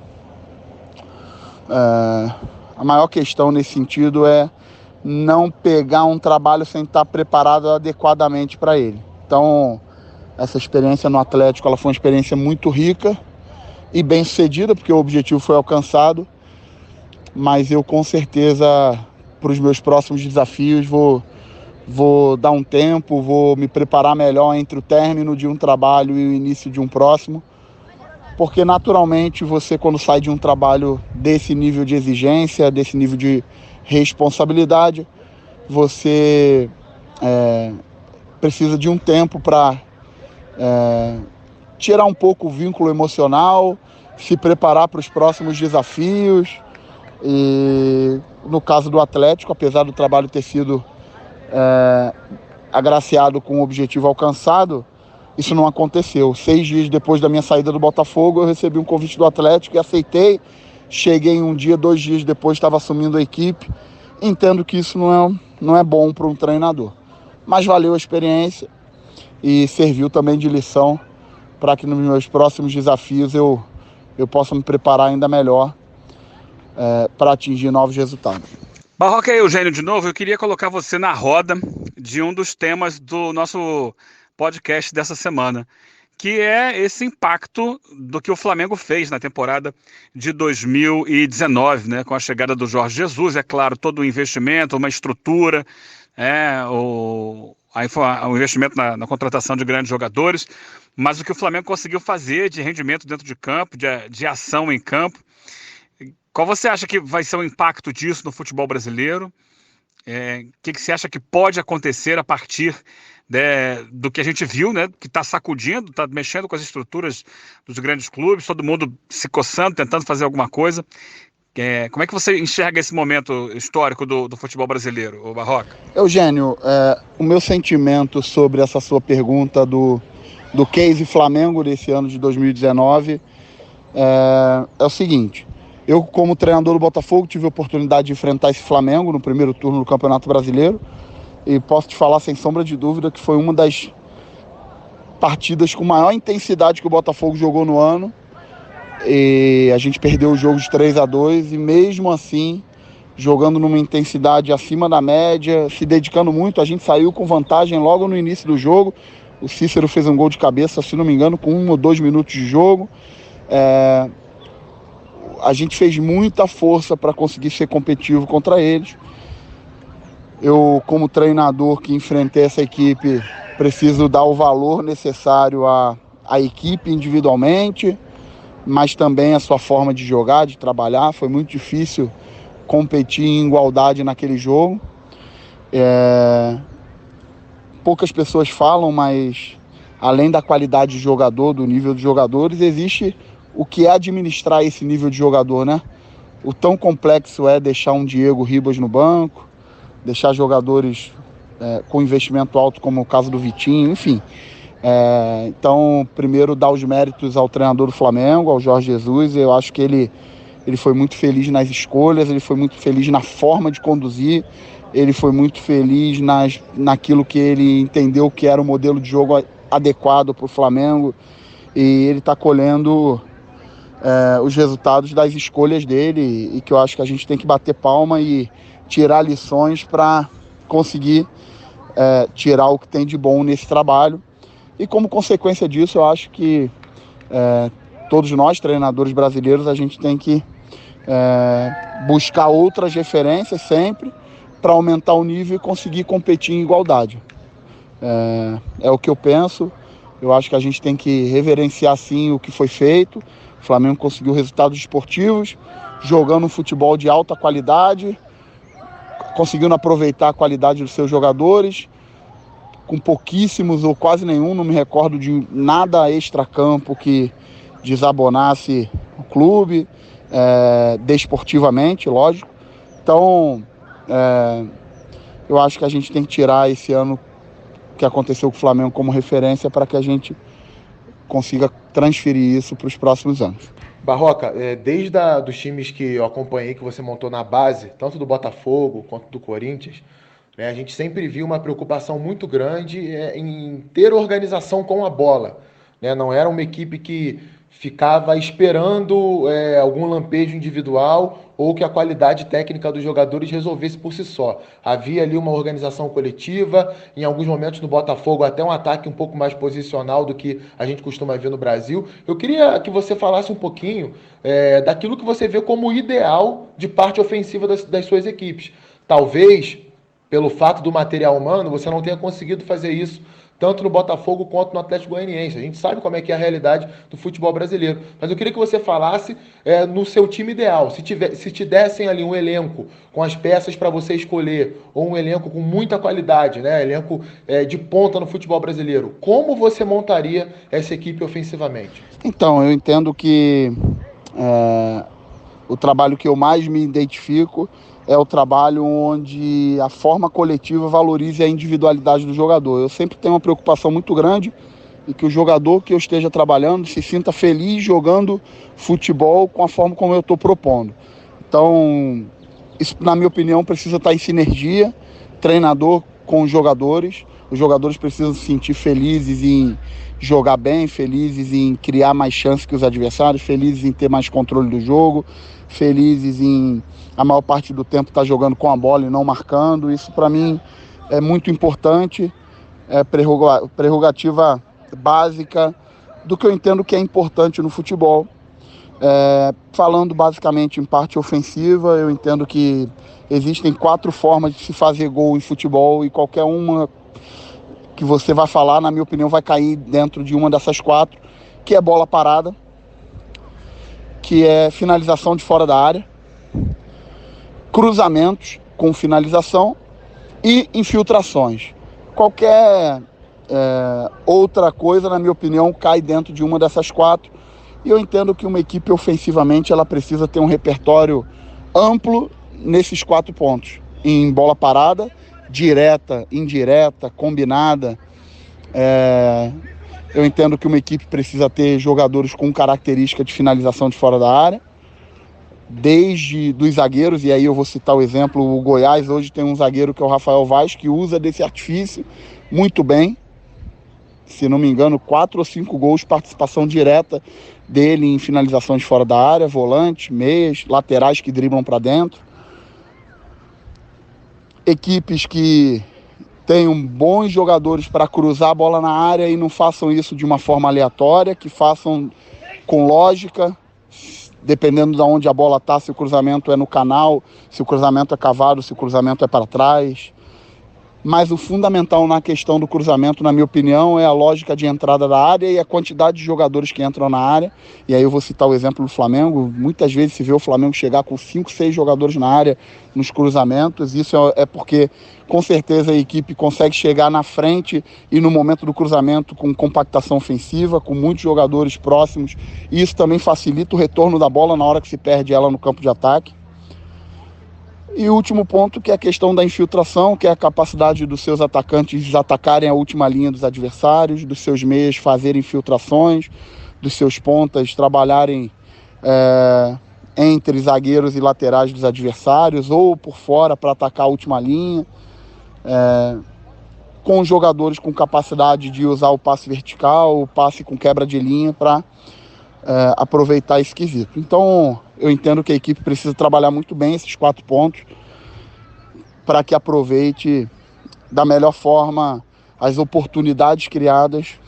a maior questão nesse sentido é não pegar um trabalho sem estar preparado adequadamente para ele. Então, essa experiência no Atlético, ela foi uma experiência muito rica e bem sucedida, porque o objetivo foi alcançado, mas eu com certeza, para os meus próximos desafios, vou dar um tempo, vou me preparar melhor entre o término de um trabalho e o início de um próximo, porque naturalmente você, quando sai de um trabalho desse nível de exigência, desse nível de responsabilidade, você precisa de um tempo para tirar um pouco o vínculo emocional, se preparar para os próximos desafios. E no caso do Atlético, apesar do trabalho ter sido agraciado com o objetivo alcançado, isso não aconteceu. 6 dias depois da minha saída do Botafogo, eu recebi um convite do Atlético e aceitei. Cheguei um dia, 2 dias depois, estava assumindo a equipe. Entendo que isso não é bom para um treinador, mas valeu a experiência e serviu também de lição para que nos meus próximos desafios eu possa me preparar ainda melhor para atingir novos resultados. Barroca e Eugênio de novo, eu queria colocar você na roda de um dos temas do nosso podcast dessa semana, que é esse impacto do que o Flamengo fez na temporada de 2019, né, com a chegada do Jorge Jesus, é claro, todo o investimento, uma estrutura, o investimento na contratação de grandes jogadores, mas o que o Flamengo conseguiu fazer de rendimento dentro de campo, de ação em campo. Qual você acha que vai ser o impacto disso no futebol brasileiro? O que você acha que pode acontecer a partir do que a gente viu, né, que está sacudindo, está mexendo com as estruturas dos grandes clubes, todo mundo se coçando, tentando fazer alguma coisa? Como é que você enxerga esse momento histórico do futebol brasileiro, Barroca? Eugênio, o meu sentimento sobre essa sua pergunta do case Flamengo desse ano de 2019 é o seguinte: eu, como treinador do Botafogo, tive a oportunidade de enfrentar esse Flamengo no primeiro turno do Campeonato Brasileiro, e posso te falar sem sombra de dúvida que foi uma das partidas com maior intensidade que o Botafogo jogou no ano. E a gente perdeu o jogo de 3-2 e mesmo assim, jogando numa intensidade acima da média, se dedicando muito, a gente saiu com vantagem logo no início do jogo. O Cícero fez um gol de cabeça, se não me engano, com 1 ou 2 minutos de jogo. A gente fez muita força para conseguir ser competitivo contra eles. Eu, como treinador que enfrentei essa equipe, preciso dar o valor necessário à equipe individualmente, mas também a sua forma de jogar, de trabalhar. Foi muito difícil competir em igualdade naquele jogo. Poucas pessoas falam, mas além da qualidade de jogador, do nível de jogadores, existe o que é administrar esse nível de jogador, né? O tão complexo é deixar um Diego Ribas no banco, deixar jogadores com investimento alto, como o caso do Vitinho, enfim. Então, primeiro, dar os méritos ao treinador do Flamengo, ao Jorge Jesus. Eu acho que ele foi muito feliz nas escolhas, ele foi muito feliz na forma de conduzir, ele foi muito feliz naquilo que ele entendeu que era o modelo de jogo adequado para o Flamengo, e ele está colhendo os resultados das escolhas dele, e que eu acho que a gente tem que bater palma e tirar lições para conseguir tirar o que tem de bom nesse trabalho. E como consequência disso, eu acho que todos nós, treinadores brasileiros, a gente tem que buscar outras referências sempre para aumentar o nível e conseguir competir em igualdade. É o que eu penso. Eu acho que a gente tem que reverenciar sim o que foi feito. O Flamengo conseguiu resultados esportivos, jogando um futebol de alta qualidade, conseguindo aproveitar a qualidade dos seus jogadores, com pouquíssimos ou quase nenhum, não me recordo de nada extra-campo que desabonasse o clube, desportivamente, lógico. Então, eu acho que a gente tem que tirar esse ano que aconteceu com o Flamengo como referência para que a gente consiga transferir isso para os próximos anos. Barroca, desde dos times que eu acompanhei, que você montou na base, tanto do Botafogo quanto do Corinthians, a gente sempre viu uma preocupação muito grande em ter organização com a bola. Não era uma equipe que ficava esperando algum lampejo individual ou que a qualidade técnica dos jogadores resolvesse por si só. Havia ali uma organização coletiva, em alguns momentos no Botafogo até um ataque um pouco mais posicional do que a gente costuma ver no Brasil. Eu queria que você falasse um pouquinho daquilo que você vê como ideal de parte ofensiva das suas equipes. Talvez, pelo fato do material humano, você não tenha conseguido fazer isso tanto no Botafogo quanto no Atlético Goianiense. A gente sabe como é que é a realidade do futebol brasileiro. Mas eu queria que você falasse no seu time ideal. Se te dessem ali um elenco com as peças para você escolher, ou um elenco com muita qualidade, elenco de ponta no futebol brasileiro, como você montaria essa equipe ofensivamente? Então, eu entendo que o trabalho que eu mais me identifico é o trabalho onde a forma coletiva valorize a individualidade do jogador. Eu sempre tenho uma preocupação muito grande em que o jogador que eu esteja trabalhando se sinta feliz jogando futebol com a forma como eu estou propondo. Então, isso, na minha opinião, precisa estar em sinergia, treinador com os jogadores precisam se sentir felizes em jogar bem, felizes em criar mais chances que os adversários, felizes em ter mais controle do jogo, felizes em a maior parte do tempo estar jogando com a bola e não marcando. Isso para mim é muito importante, é prerrogativa básica do que eu entendo que é importante no futebol. Falando basicamente em parte ofensiva, eu entendo que existem 4 formas de se fazer gol em futebol e qualquer uma que você vai falar, na minha opinião, vai cair dentro de uma dessas 4, que é bola parada, que é finalização de fora da área, cruzamentos com finalização e infiltrações. Qualquer outra coisa, na minha opinião, cai dentro de uma dessas 4. E eu entendo que uma equipe ofensivamente ela precisa ter um repertório amplo nesses 4 pontos. Em bola parada, direta, indireta, combinada. Eu entendo que uma equipe precisa ter jogadores com característica de finalização de fora da área, desde dos zagueiros, e aí eu vou citar o exemplo, o Goiás hoje tem um zagueiro que é o Rafael Vaz, que usa desse artifício muito bem. se não me engano, 4 ou 5 gols, participação direta dele em finalizações fora da área, volante, meias, laterais que driblam para dentro. Equipes que tenham bons jogadores para cruzar a bola na área e não façam isso de uma forma aleatória, que façam com lógica, dependendo de onde a bola está, se o cruzamento é no canal, se o cruzamento é cavado, se o cruzamento é para trás. Mas o fundamental na questão do cruzamento, na minha opinião, é a lógica de entrada da área e a quantidade de jogadores que entram na área. E aí eu vou citar o exemplo do Flamengo. Muitas vezes se vê o Flamengo chegar com 5, 6 jogadores na área nos cruzamentos. Isso é porque, com certeza, a equipe consegue chegar na frente e no momento do cruzamento com compactação ofensiva, com muitos jogadores próximos. E isso também facilita o retorno da bola na hora que se perde ela no campo de ataque. E o último ponto, que é a questão da infiltração, que é a capacidade dos seus atacantes atacarem a última linha dos adversários, dos seus meias fazerem infiltrações, dos seus pontas trabalharem entre zagueiros e laterais dos adversários, ou por fora para atacar a última linha, com jogadores com capacidade de usar o passe vertical, o passe com quebra de linha para aproveitar esse quesito. Então, eu entendo que a equipe precisa trabalhar muito bem esses 4 pontos para que aproveite da melhor forma as oportunidades criadas,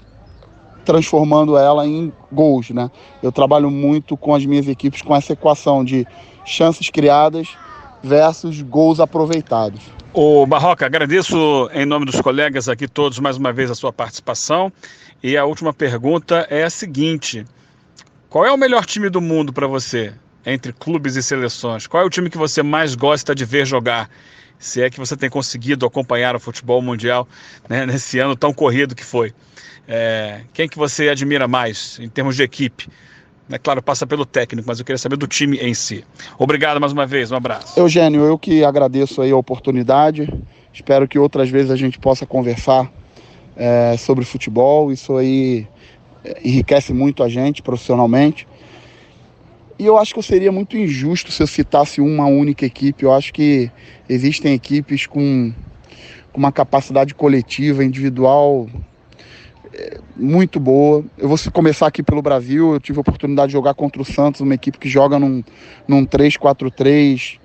transformando ela em gols, né? Eu trabalho muito com as minhas equipes com essa equação de chances criadas versus gols aproveitados. Ô Barroca, agradeço em nome dos colegas aqui todos mais uma vez a sua participação. E a última pergunta é a seguinte: qual é o melhor time do mundo para você, entre clubes e seleções? Qual é o time que você mais gosta de ver jogar? Se é que você tem conseguido acompanhar o futebol mundial, né, nesse ano tão corrido que foi. Quem que você admira mais em termos de equipe? É claro, passa pelo técnico, mas eu queria saber do time em si. Obrigado mais uma vez, um abraço. Eugênio, eu que agradeço aí a oportunidade. Espero que outras vezes a gente possa conversar sobre futebol. Isso aí enriquece muito a gente profissionalmente. E eu acho que eu seria muito injusto se eu citasse uma única equipe. Eu acho que existem equipes com uma capacidade coletiva, individual muito boa. Eu vou começar aqui pelo Brasil. Eu tive a oportunidade de jogar contra o Santos, uma equipe que joga num 3-4-3,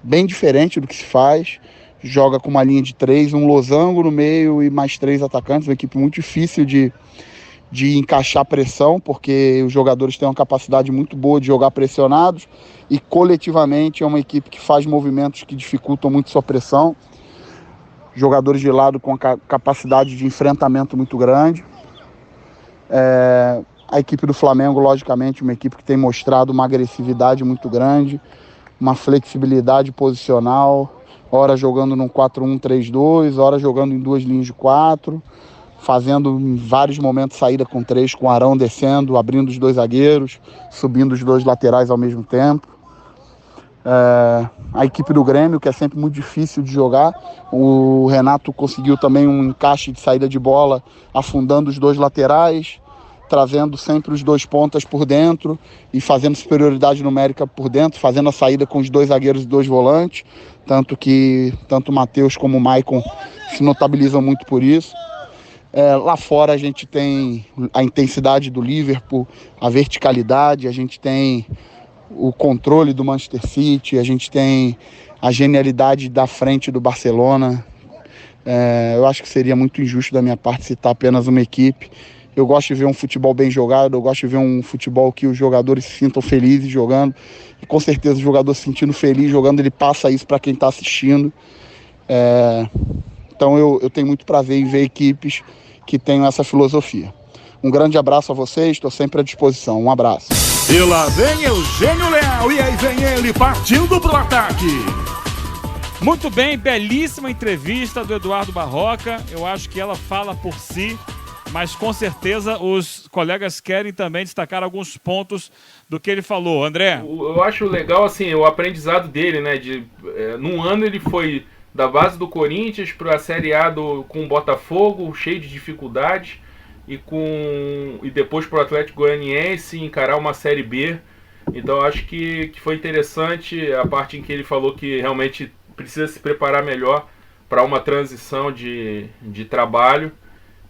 bem diferente do que se faz. Joga com uma linha de 3, um losango no meio e mais 3 atacantes. Uma equipe muito difícil de encaixar pressão, porque os jogadores têm uma capacidade muito boa de jogar pressionados, e coletivamente é uma equipe que faz movimentos que dificultam muito sua pressão. Jogadores de lado com a capacidade de enfrentamento muito grande. A equipe do Flamengo, logicamente, uma equipe que tem mostrado uma agressividade muito grande, uma flexibilidade posicional, ora jogando num 4-1-3-2, ora jogando em 2 linhas de 4, fazendo em vários momentos saída com 3, com o Arão descendo, abrindo os 2 zagueiros, subindo os 2 laterais ao mesmo tempo. A equipe do Grêmio, que é sempre muito difícil de jogar. O Renato conseguiu também um encaixe de saída de bola, afundando os 2 laterais, trazendo sempre os 2 pontas por dentro e fazendo superioridade numérica por dentro, fazendo a saída com os 2 zagueiros e 2 volantes, tanto que tanto o Matheus como o Maicon se notabilizam muito por isso. Lá fora a gente tem a intensidade do Liverpool, a verticalidade, a gente tem o controle do Manchester City, a gente tem a genialidade da frente do Barcelona. Eu acho que seria muito injusto da minha parte citar apenas uma equipe. Eu gosto de ver um futebol bem jogado, eu gosto de ver um futebol que os jogadores se sintam felizes jogando, e com certeza o jogador se sentindo feliz jogando, ele passa isso para quem está assistindo. Então eu tenho muito prazer em ver equipes que tenham essa filosofia. Um grande abraço a vocês, estou sempre à disposição. Um abraço. E lá vem Eugênio Leal, e aí vem ele partindo pro ataque. Muito bem, belíssima entrevista do Eduardo Barroca. Eu acho que ela fala por si, mas com certeza os colegas querem também destacar alguns pontos do que ele falou. André? Eu acho legal assim, o aprendizado dele, né? Num ano ele foi da base do Corinthians para a Série A com o Botafogo, cheio de dificuldades, e depois para o Atlético Goianiense encarar uma Série B. Então acho que foi interessante a parte em que ele falou que realmente precisa se preparar melhor para uma transição de trabalho.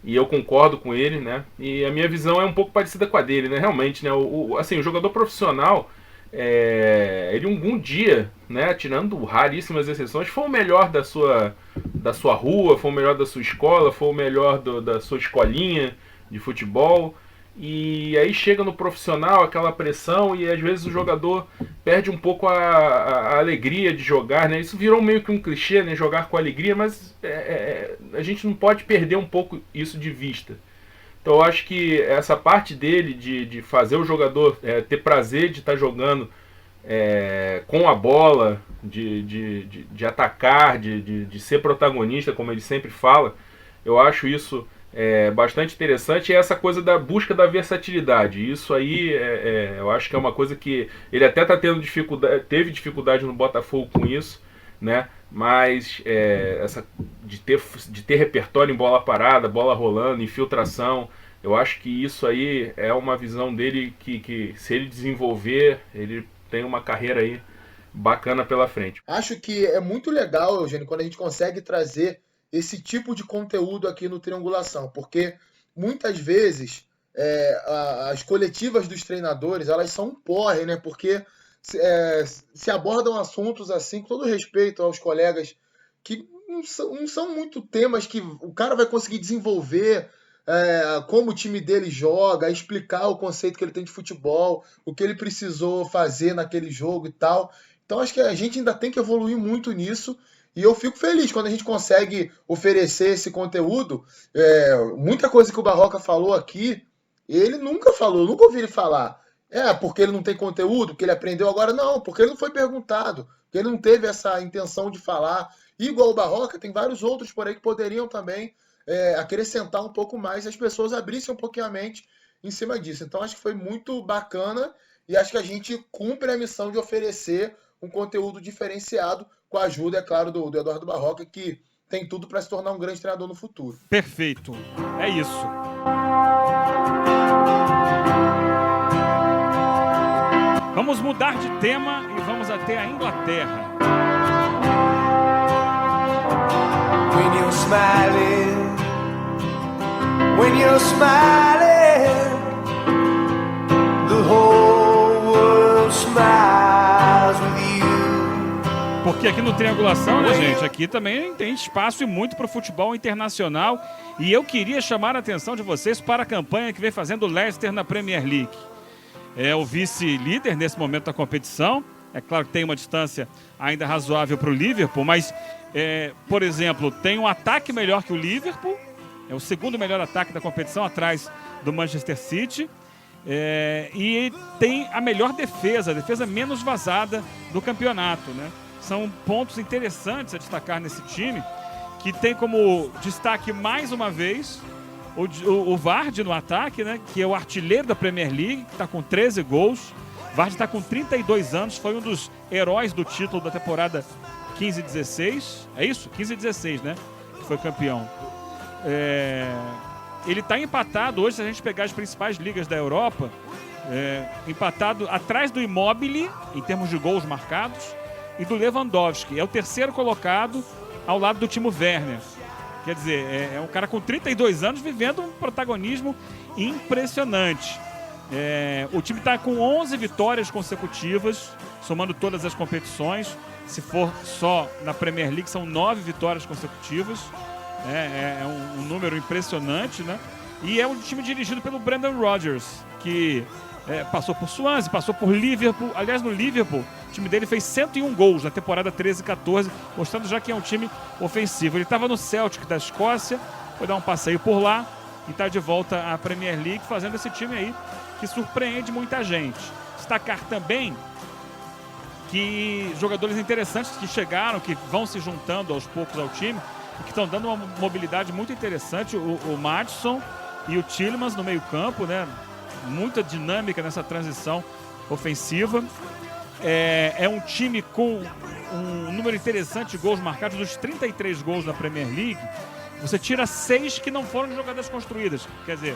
E eu concordo com ele, né? E a minha visão é um pouco parecida com a dele, né? Realmente, né? Assim, o jogador profissional, ele algum dia, né? Tirando raríssimas exceções, foi o melhor da sua rua, foi o melhor da sua escola, foi o melhor da sua escolinha de futebol. E aí chega no profissional aquela pressão e às vezes o jogador perde um pouco a alegria de jogar, né? Isso virou meio que um clichê, né? Jogar com alegria, mas a gente não pode perder um pouco isso de vista. Então eu acho que essa parte dele de fazer o jogador ter prazer de estar jogando com a bola, de atacar, de ser protagonista, como ele sempre fala, eu acho isso bastante interessante. É essa coisa da busca da versatilidade. Isso aí eu acho que é uma coisa que ele até está teve dificuldade no Botafogo com isso, né? Mas essa de ter repertório em bola parada, bola rolando, infiltração, eu acho que isso aí é uma visão dele que se ele desenvolver, ele tem uma carreira aí bacana pela frente. Acho que é muito legal, Eugênio, quando a gente consegue trazer esse tipo de conteúdo aqui no Triangulação, porque muitas vezes as coletivas dos treinadores, elas são um porre, né? Porque se abordam assuntos assim, com todo respeito aos colegas, que não são muito temas que o cara vai conseguir desenvolver, como o time dele joga, explicar o conceito que ele tem de futebol, o que ele precisou fazer naquele jogo e tal. Então acho que a gente ainda tem que evoluir muito nisso. E eu fico feliz quando a gente consegue oferecer esse conteúdo. Muita coisa que o Barroca falou aqui, ele nunca falou, nunca ouvi ele falar. Porque ele não tem conteúdo, porque ele aprendeu agora. Não, porque ele não foi perguntado, porque ele não teve essa intenção de falar. Igual o Barroca, tem vários outros por aí que poderiam também acrescentar um pouco mais e as pessoas abrissem um pouquinho a mente em cima disso. Então acho que foi muito bacana e acho que a gente cumpre a missão de oferecer um conteúdo diferenciado, com a ajuda, é claro, do Eduardo Barroca, que tem tudo para se tornar um grande treinador no futuro. Perfeito. É isso. Vamos mudar de tema e vamos até a Inglaterra. When you're smiling, the whole world smiles with you. Porque aqui no Triangulação, né, gente, aqui também tem espaço e muito para o futebol internacional. E eu queria chamar a atenção de vocês para a campanha que vem fazendo o Leicester na Premier League. É o vice-líder nesse momento da competição. É claro que tem uma distância ainda razoável para o Liverpool, mas, por exemplo, tem um ataque melhor que o Liverpool. É o segundo melhor ataque da competição, atrás do Manchester City. E tem a melhor defesa, a defesa menos vazada do campeonato, né? São pontos interessantes a destacar nesse time, que tem como destaque, mais uma vez, o Vardy no ataque, né? Que é o artilheiro da Premier League, que está com 13 gols. Vardy está com 32 anos, foi um dos heróis do título da temporada 15-16. É isso? 15-16, né? Que foi campeão. Ele está empatado hoje, se a gente pegar as principais ligas da Europa, empatado atrás do Immobile, em termos de gols marcados, e do Lewandowski. É o terceiro colocado ao lado do Timo Werner. Quer dizer, é um cara com 32 anos vivendo um protagonismo impressionante. O time está com 11 vitórias consecutivas, somando todas as competições. Se for só na Premier League, são 9 vitórias consecutivas. É um número impressionante, né? E é um time dirigido pelo Brendan Rodgers, que passou por Swansea, passou por Liverpool. Aliás, no Liverpool, o time dele fez 101 gols na temporada 13-14, mostrando já que é um time ofensivo. Ele estava no Celtic da Escócia, foi dar um passeio por lá e está de volta à Premier League, fazendo esse time aí que surpreende muita gente. Destacar também que jogadores interessantes que chegaram, que vão se juntando aos poucos ao time, e que estão dando uma mobilidade muito interessante. O Maddison e o Tielemans no meio campo, né? Muita dinâmica nessa transição ofensiva. É um time com um número interessante de gols marcados. Dos 33 gols da Premier League, você tira 6 que não foram de jogadas construídas. Quer dizer,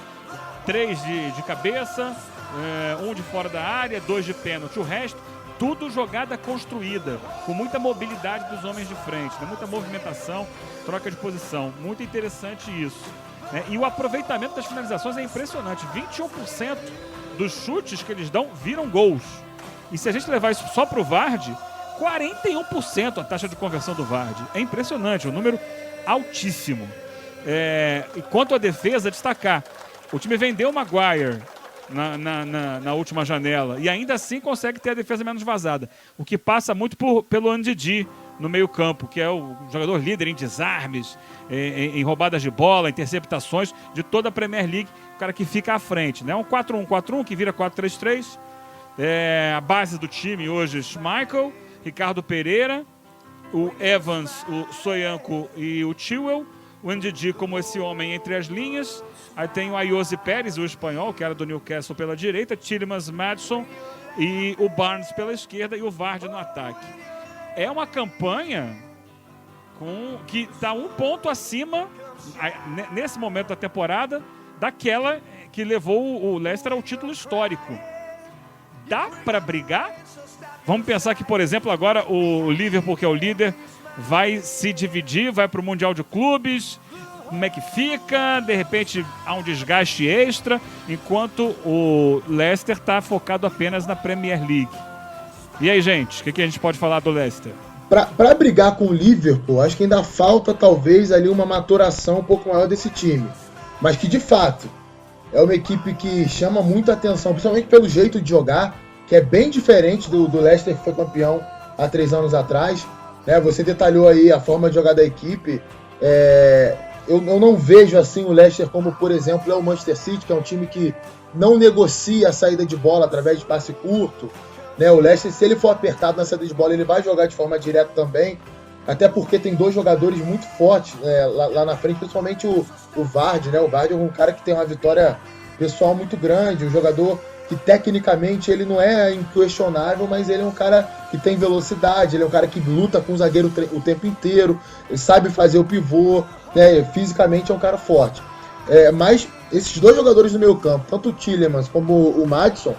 3 de cabeça, 1 de fora da área, 2 de pênalti. O resto, tudo jogada construída, com muita mobilidade dos homens de frente, né? Muita movimentação, troca de posição. Muito interessante isso. né? E o aproveitamento das finalizações é impressionante. 21% dos chutes que eles dão viram gols. E se a gente levar isso só para o Vardy, 41% a taxa de conversão do Vardy. É impressionante, um número altíssimo. E quanto à defesa, destacar. O time vendeu o Maguire na última janela e ainda assim consegue ter a defesa menos vazada. O que passa muito pelo Ndidi no meio campo, que é o jogador líder em desarmes, em roubadas de bola, interceptações de toda a Premier League. O cara que fica à frente, né? Um 4-1-4-1 que vira 4-3-3. A base do time hoje, Schmeichel, Ricardo Pereira, o Evans, o Soyuncu e o Chilwell. O Ndidi como esse homem entre as linhas. Aí tem o Ayoze Pérez, o espanhol, que era do Newcastle pela direita. Tielemans, Maddison e o Barnes pela esquerda e o Vardy no ataque. É uma campanha que está um ponto acima, nesse momento da temporada, daquela que levou o Leicester ao título histórico. Dá para brigar? Vamos pensar que, por exemplo, agora o Liverpool, que é o líder, vai se dividir, vai para o Mundial de Clubes. Como é que fica? De repente há um desgaste extra, enquanto o Leicester está focado apenas na Premier League. E aí, gente, o que a gente pode falar do Leicester? Para brigar com o Liverpool, acho que ainda falta talvez ali uma maturação um pouco maior desse time. Mas que de fato é uma equipe que chama muita atenção, principalmente pelo jeito de jogar, que é bem diferente do Leicester, que foi campeão há 3 anos atrás. Você detalhou aí a forma de jogar da equipe. Eu não vejo assim o Leicester como, por exemplo, é o Manchester City, que é um time que não negocia a saída de bola através de passe curto. O Leicester, se ele for apertado na saída de bola, ele vai jogar de forma direta também, até porque tem 2 jogadores muito fortes lá na frente, principalmente o Vardy. O Vardy é um cara que tem uma vitória pessoal muito grande, um jogador que tecnicamente ele não é inquestionável, mas ele é um cara que tem velocidade, ele é um cara que luta com o zagueiro o tempo inteiro, ele sabe fazer o pivô, fisicamente é um cara forte. Mas esses 2 jogadores do meio campo, tanto o Tielemans como o Maddison,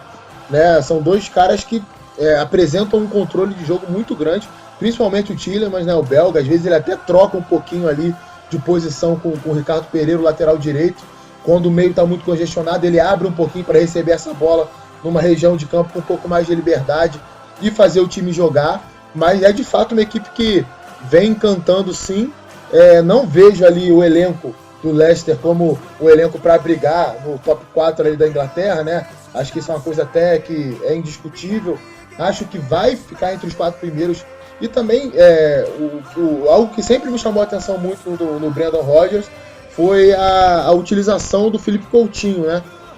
são 2 caras que apresentam um controle de jogo muito grande, principalmente o Tielemans, o belga. Às vezes ele até troca um pouquinho ali de posição com o Ricardo Pereira, o lateral direito. Quando o meio está muito congestionado, ele abre um pouquinho para receber essa bola numa região de campo com um pouco mais de liberdade e fazer o time jogar. Mas é de fato uma equipe que vem encantando, sim. Não vejo ali o elenco do Leicester como o elenco para brigar no top 4 ali da Inglaterra, Acho que isso é uma coisa até que é indiscutível. Acho que vai ficar entre os 4 primeiros. E também algo que sempre me chamou a atenção muito no Brendan Rodgers foi a utilização do Philippe Coutinho,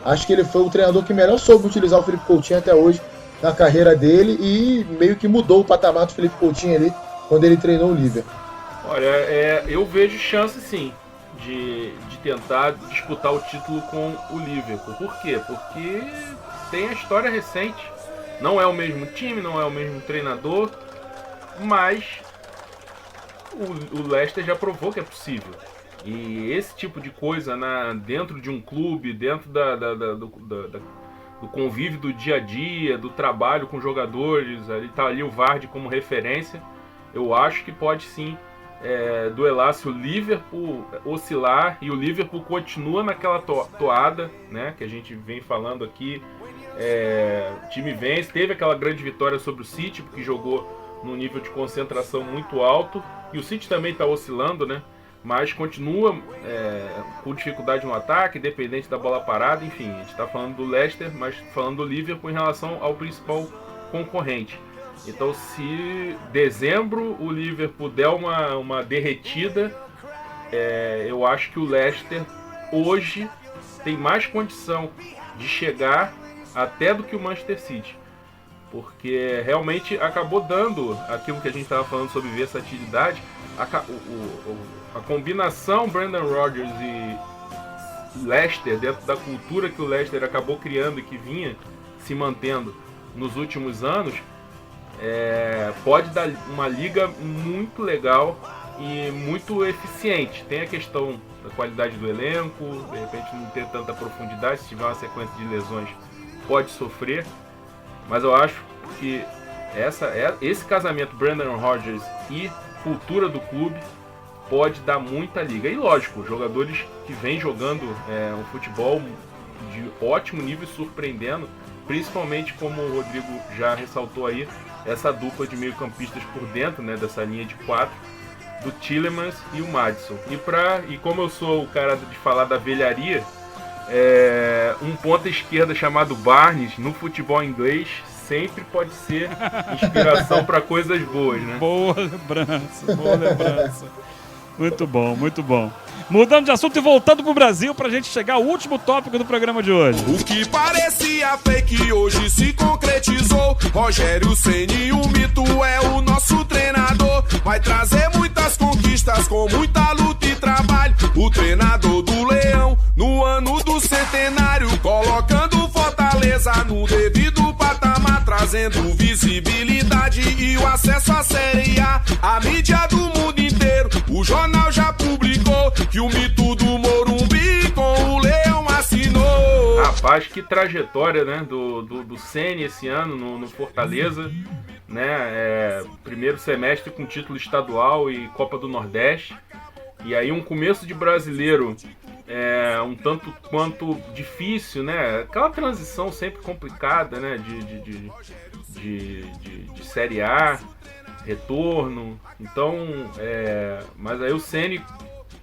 Acho que ele foi o treinador que melhor soube utilizar o Philippe Coutinho até hoje na carreira dele e meio que mudou o patamar do Philippe Coutinho ali quando ele treinou o Liverpool. Olha, eu vejo chance sim de tentar disputar o título com o Liverpool. Por quê? Porque tem a história recente. Não é o mesmo time, não é o mesmo treinador, mas o Leicester já provou que é possível. E esse tipo de coisa dentro de um clube, dentro do convívio do dia a dia, do trabalho com jogadores, ali tá ali o Vardy como referência, eu acho que pode sim duelar se o Liverpool oscilar, e o Liverpool continua naquela toada, que a gente vem falando aqui. O time vence, teve aquela grande vitória sobre o City, porque jogou num nível de concentração muito alto, e o City também está oscilando, mas continua com dificuldade no ataque, dependente da bola parada. Enfim, a gente está falando do Leicester, mas falando do Liverpool em relação ao principal concorrente. Então, se dezembro o Liverpool der uma derretida, eu acho que o Leicester hoje tem mais condição de chegar até do que o Manchester City, porque realmente acabou dando aquilo que a gente estava falando sobre versatilidade. A combinação Brendan Rodgers e Leicester, dentro da cultura que o Leicester acabou criando e que vinha se mantendo nos últimos anos, pode dar uma liga muito legal e muito eficiente. Tem a questão da qualidade do elenco, de repente não ter tanta profundidade, se tiver uma sequência de lesões pode sofrer, mas eu acho que esse casamento Brendan Rodgers e cultura do clube pode dar muita liga. E lógico, jogadores que vêm jogando um futebol de ótimo nível, surpreendendo, principalmente como o Rodrigo já ressaltou aí, essa dupla de meio-campistas por dentro, né, dessa linha de 4, do Tielemans e o Maddison. E como eu sou o cara de falar da velharia, um ponta esquerda chamado Barnes no futebol inglês sempre pode ser inspiração para coisas boas, né? Boa lembrança. Muito bom, muito bom. Mudando de assunto e voltando pro Brasil pra gente chegar ao último tópico do programa de hoje. O que parecia fake hoje se concretizou. Rogério Ceni, o mito, é o nosso treinador. Vai trazer muitas conquistas com muita luta e trabalho. O treinador do Leão no ano do centenário, colocando Fortaleza no devido patamar, trazendo visibilidade e o acesso à Série A. A mídia do mundo inteiro, o jornal já publicou que o mito do Morumbi com o Leão assinou. Rapaz, que trajetória, né, do Ceni esse ano no Fortaleza, né? Primeiro semestre com título estadual e Copa do Nordeste. E aí um começo de brasileiro um tanto quanto difícil, né? Aquela transição sempre complicada, né? De Série A, retorno. Então, mas aí o Ceni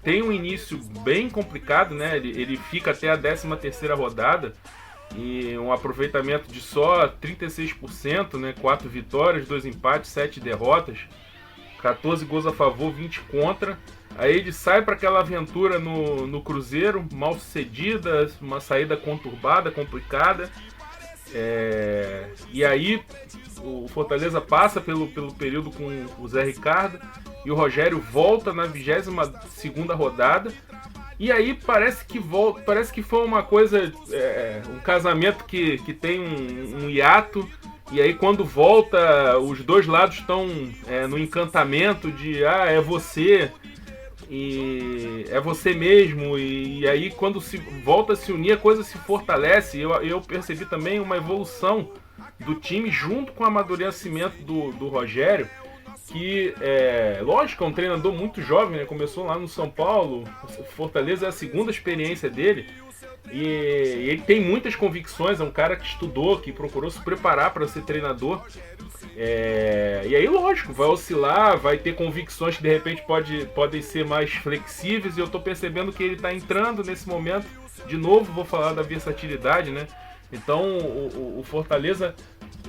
tem um início bem complicado, né? Ele fica até a 13ª rodada e um aproveitamento de só 36%, né? 4 vitórias, 2 empates, 7 derrotas, 14 gols a favor, 20 contra. Aí ele sai para aquela aventura no Cruzeiro, mal sucedida, uma saída conturbada, complicada. E aí o Fortaleza passa pelo período com o Zé Ricardo e o Rogério volta na 22ª rodada. E aí parece que foi uma coisa, um casamento que tem um hiato. E aí quando volta, os dois lados estão no encantamento de é você. E é você mesmo, e aí quando se volta a se unir, a coisa se fortalece. Eu percebi também uma evolução do time junto com o amadurecimento do Rogério, que lógico, é um treinador muito jovem, né? Começou lá no São Paulo, Fortaleza é a segunda experiência dele, e ele tem muitas convicções, é um cara que estudou, que procurou se preparar para ser treinador. E aí, lógico, vai oscilar, vai ter convicções que de repente podem ser mais flexíveis, e eu tô percebendo que ele tá entrando nesse momento. De novo, vou falar da versatilidade, né? Então, o Fortaleza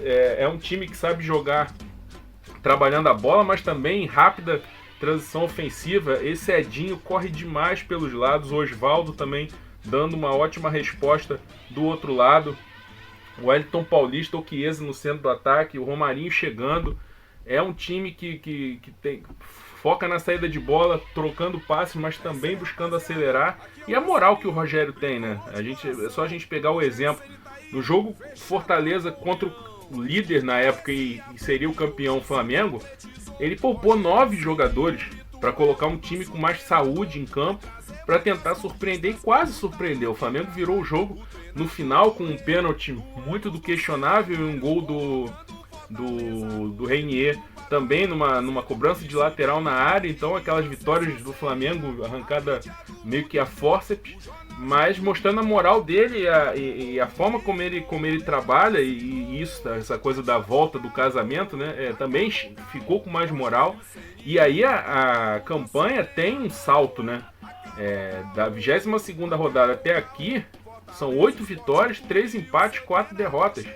é um time que sabe jogar trabalhando a bola, mas também rápida transição ofensiva. Esse Edinho corre demais pelos lados, o Osvaldo também dando uma ótima resposta do outro lado. O Wellington Paulista, o Chiesa no centro do ataque, o Romarinho chegando. É um time que foca na saída de bola, trocando passes, mas também buscando acelerar. E a moral que o Rogério tem, né? É só a gente pegar o exemplo. No jogo Fortaleza contra o líder na época e seria o campeão Flamengo, ele poupou 9 jogadores para colocar um time com mais saúde em campo, para tentar surpreender, e quase surpreendeu. O Flamengo virou o jogo no final com um pênalti muito do questionável e um gol do Reinier também numa cobrança de lateral na área. Então aquelas vitórias do Flamengo arrancada meio que a fórceps, mas mostrando a moral dele e a forma como ele trabalha, e isso, essa coisa da volta do casamento, né? Também ficou com mais moral. E aí a campanha tem um salto, né? Da 22ª rodada até aqui, são 8 vitórias, 3 empates, 4 derrotas.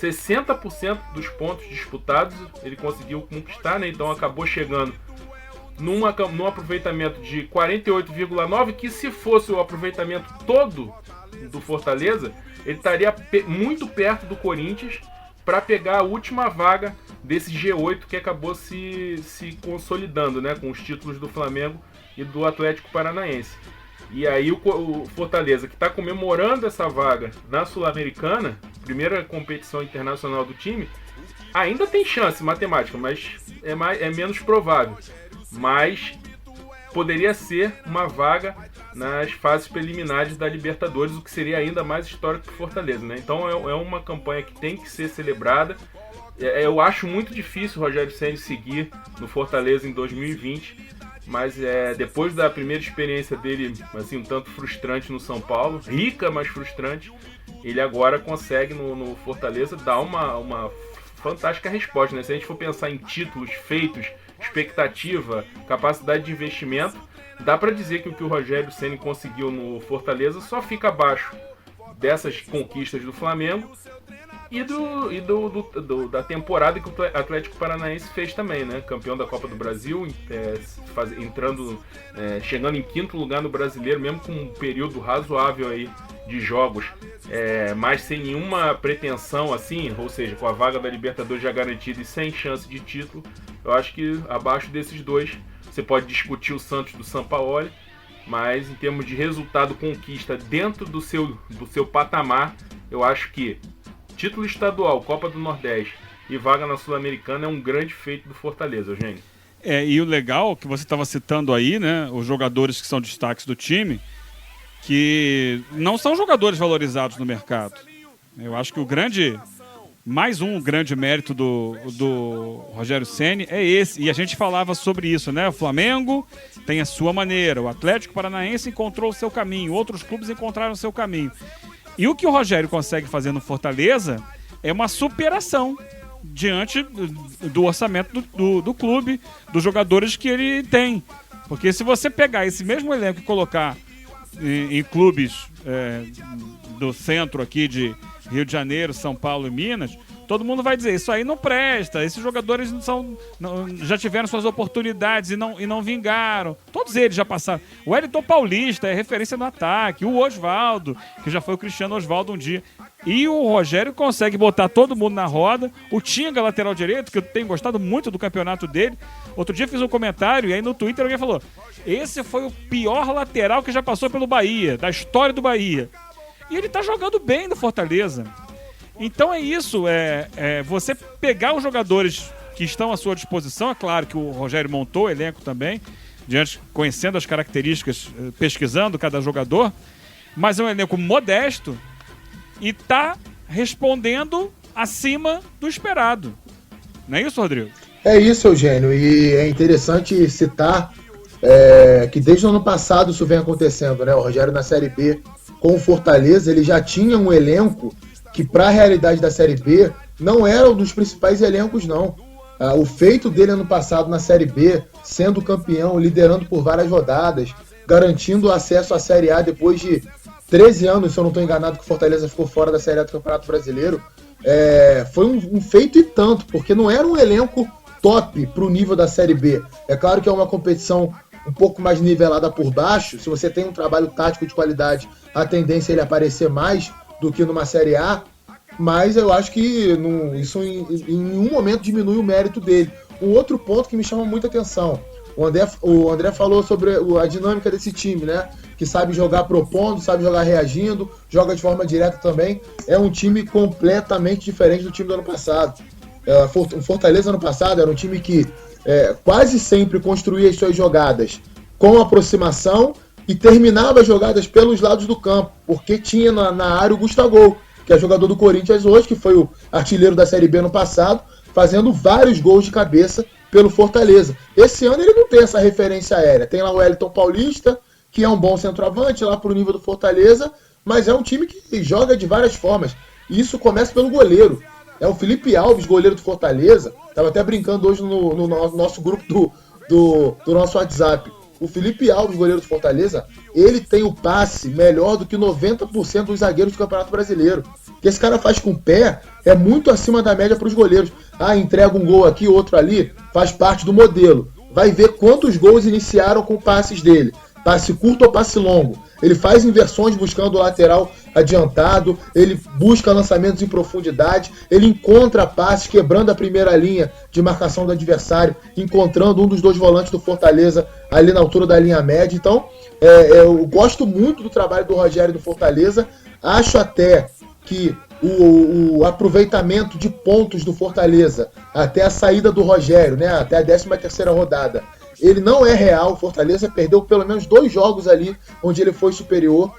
60% dos pontos disputados ele conseguiu conquistar, né? Então acabou chegando num aproveitamento de 48,9%, que se fosse o aproveitamento todo do Fortaleza, ele estaria muito perto do Corinthians para pegar a última vaga desse G8 que acabou se consolidando, né? Com os títulos do Flamengo e do Atlético Paranaense. E aí o Fortaleza, que está comemorando essa vaga na Sul-Americana, primeira competição internacional do time, ainda tem chance matemática, mas é menos provável. Mas poderia ser uma vaga nas fases preliminares da Libertadores, o que seria ainda mais histórico para o Fortaleza, né? Então é uma campanha que tem que ser celebrada. Eu acho muito difícil o Rogério Ceni seguir no Fortaleza em 2020, mas depois da primeira experiência dele, assim, um tanto frustrante no São Paulo, rica, mas frustrante, ele agora consegue no Fortaleza dar uma fantástica resposta, né? Se a gente for pensar em títulos, feitos, expectativa, capacidade de investimento, dá para dizer que o que o Rogério Ceni conseguiu no Fortaleza só fica abaixo dessas conquistas do Flamengo e da temporada que o Atlético Paranaense fez também, né? Campeão da Copa do Brasil, chegando em 5º lugar no Brasileiro, mesmo com um período razoável aí de jogos, mas sem nenhuma pretensão assim, ou seja, com a vaga da Libertadores já garantida e sem chance de título. Eu acho que abaixo desses dois você pode discutir o Santos do Sampaoli, mas em termos de resultado, conquista dentro do seu patamar, eu acho que título estadual, Copa do Nordeste e vaga na Sul-Americana é um grande feito do Fortaleza, Eugênio. E o legal que você estava citando aí, né, os jogadores que são destaques do time, que não são jogadores valorizados no mercado. Eu acho que mais um grande mérito do Rogério Ceni é esse, e a gente falava sobre isso, né? O Flamengo tem a sua maneira, o Atlético Paranaense encontrou o seu caminho, outros clubes encontraram o seu caminho. E o que o Rogério consegue fazer no Fortaleza é uma superação diante do orçamento do clube, dos jogadores que ele tem. Porque se você pegar esse mesmo elenco e colocar em clubes do centro aqui de Rio de Janeiro, São Paulo e Minas, todo mundo vai dizer, isso aí não presta, esses jogadores já tiveram suas oportunidades e não vingaram. Todos eles já passaram. O Wellington Paulista é referência no ataque, o Osvaldo, que já foi o Cristiano Osvaldo um dia. E o Rogério consegue botar todo mundo na roda. O Tinga, lateral direito, que eu tenho gostado muito do campeonato dele. Outro dia fiz um comentário e aí no Twitter alguém falou, esse foi o pior lateral que já passou pelo Bahia, da história do Bahia. E ele tá jogando bem no Fortaleza. Então é isso, você pegar os jogadores que estão à sua disposição. É claro que o Rogério montou o elenco também, conhecendo as características, pesquisando cada jogador, mas é um elenco modesto e tá respondendo acima do esperado. Não é isso, Rodrigo? É isso, Eugênio, e é interessante citar que desde o ano passado isso vem acontecendo, né? O Rogério na Série B com o Fortaleza, ele já tinha um elenco que para a realidade da Série B não era um dos principais elencos, não. O feito dele ano passado na Série B, sendo campeão, liderando por várias rodadas, garantindo acesso à Série A depois de 13 anos, se eu não estou enganado, que o Fortaleza ficou fora da Série A do Campeonato Brasileiro, foi um feito e tanto, porque não era um elenco top para o nível da Série B. É claro que é uma competição um pouco mais nivelada por baixo. Se você tem um trabalho tático de qualidade, a tendência é ele aparecer mais do que numa Série A, mas eu acho que isso em nenhum momento diminui o mérito dele. Um outro ponto que me chama muita atenção, o André falou sobre a dinâmica desse time, né? Que sabe jogar propondo, sabe jogar reagindo, joga de forma direta também. É um time completamente diferente do time do ano passado. O Fortaleza ano passado era um time que quase sempre construía as suas jogadas com aproximação e terminava as jogadas pelos lados do campo, porque tinha na área o Gustavo, que é jogador do Corinthians hoje, que foi o artilheiro da Série B no passado, fazendo vários gols de cabeça pelo Fortaleza. Esse ano ele não tem essa referência aérea. Tem lá o Wellington Paulista, que é um bom centroavante lá pro nível do Fortaleza, mas é um time que joga de várias formas. E isso começa pelo goleiro. É o Felipe Alves, goleiro do Fortaleza. Estava até brincando hoje no nosso grupo do nosso WhatsApp. O Felipe Alves, goleiro do Fortaleza, ele tem o passe melhor do que 90% dos zagueiros do Campeonato Brasileiro. O que esse cara faz com o pé é muito acima da média para os goleiros. Entrega um gol aqui, outro ali, faz parte do modelo. Vai ver quantos gols iniciaram com passes dele. Passe curto ou passe longo. Ele faz inversões buscando o lateral adiantado, ele busca lançamentos em profundidade, ele encontra passes quebrando a primeira linha de marcação do adversário, encontrando um dos dois volantes do Fortaleza ali na altura da linha média. Então, eu gosto muito do trabalho do Rogério do Fortaleza. Acho até que o aproveitamento de pontos do Fortaleza até a saída do Rogério, né, até a 13ª rodada, ele não é real. O Fortaleza perdeu pelo menos 2 jogos ali onde ele foi superior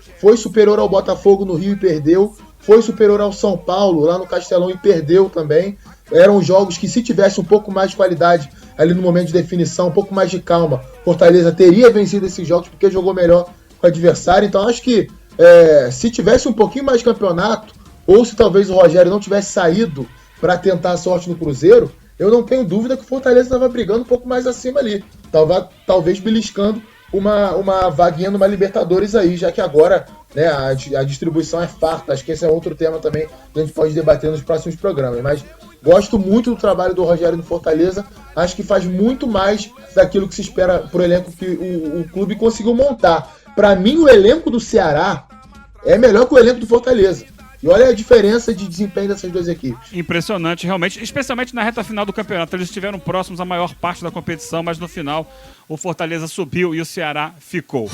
ao Botafogo no Rio e perdeu, foi superior ao São Paulo lá no Castelão e perdeu também. eram jogos que, se tivesse um pouco mais de qualidade ali no momento de definição, um pouco mais de calma, Fortaleza teria vencido esses jogos porque jogou melhor com o adversário. Então acho que se tivesse um pouquinho mais de campeonato, ou se talvez o Rogério não tivesse saído para tentar a sorte no Cruzeiro, eu não tenho dúvida que o Fortaleza estava brigando um pouco mais acima ali, talvez beliscando uma vaguinha numa Libertadores aí, já que agora, né, a distribuição é farta. Acho que esse é outro tema também que a gente pode debater nos próximos programas, mas gosto muito do trabalho do Rogério no Fortaleza. Acho que faz muito mais daquilo que se espera pro elenco que o clube conseguiu montar. Para mim, o elenco do Ceará é melhor que o elenco do Fortaleza. E olha a diferença de desempenho dessas duas equipes. Impressionante, realmente, especialmente na reta final do campeonato. Eles estiveram próximos a maior parte da competição, mas no final o Fortaleza subiu e o Ceará ficou.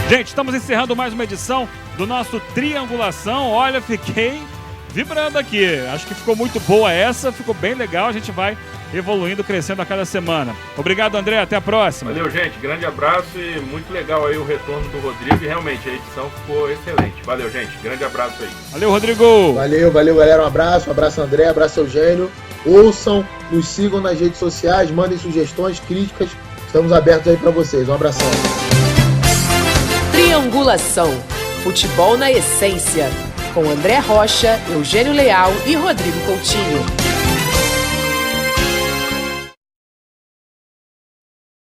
Gente, estamos encerrando mais uma edição do nosso Triangulação. Olha, fiquei vibrando aqui. Acho que ficou muito boa essa, ficou bem legal. A gente vai evoluindo, crescendo a cada semana. Obrigado, André. Até a próxima. Valeu, gente. Grande abraço e muito legal aí o retorno do Rodrigo. E realmente a edição ficou excelente. Valeu, gente. Grande abraço aí. Valeu, Rodrigo. Valeu, galera. Um abraço André, abraço Eugênio. Ouçam, nos sigam nas redes sociais, mandem sugestões, críticas. Estamos abertos aí para vocês. Um abração. Triangulação. Futebol na essência. Com André Rocha, Eugênio Leal e Rodrigo Coutinho.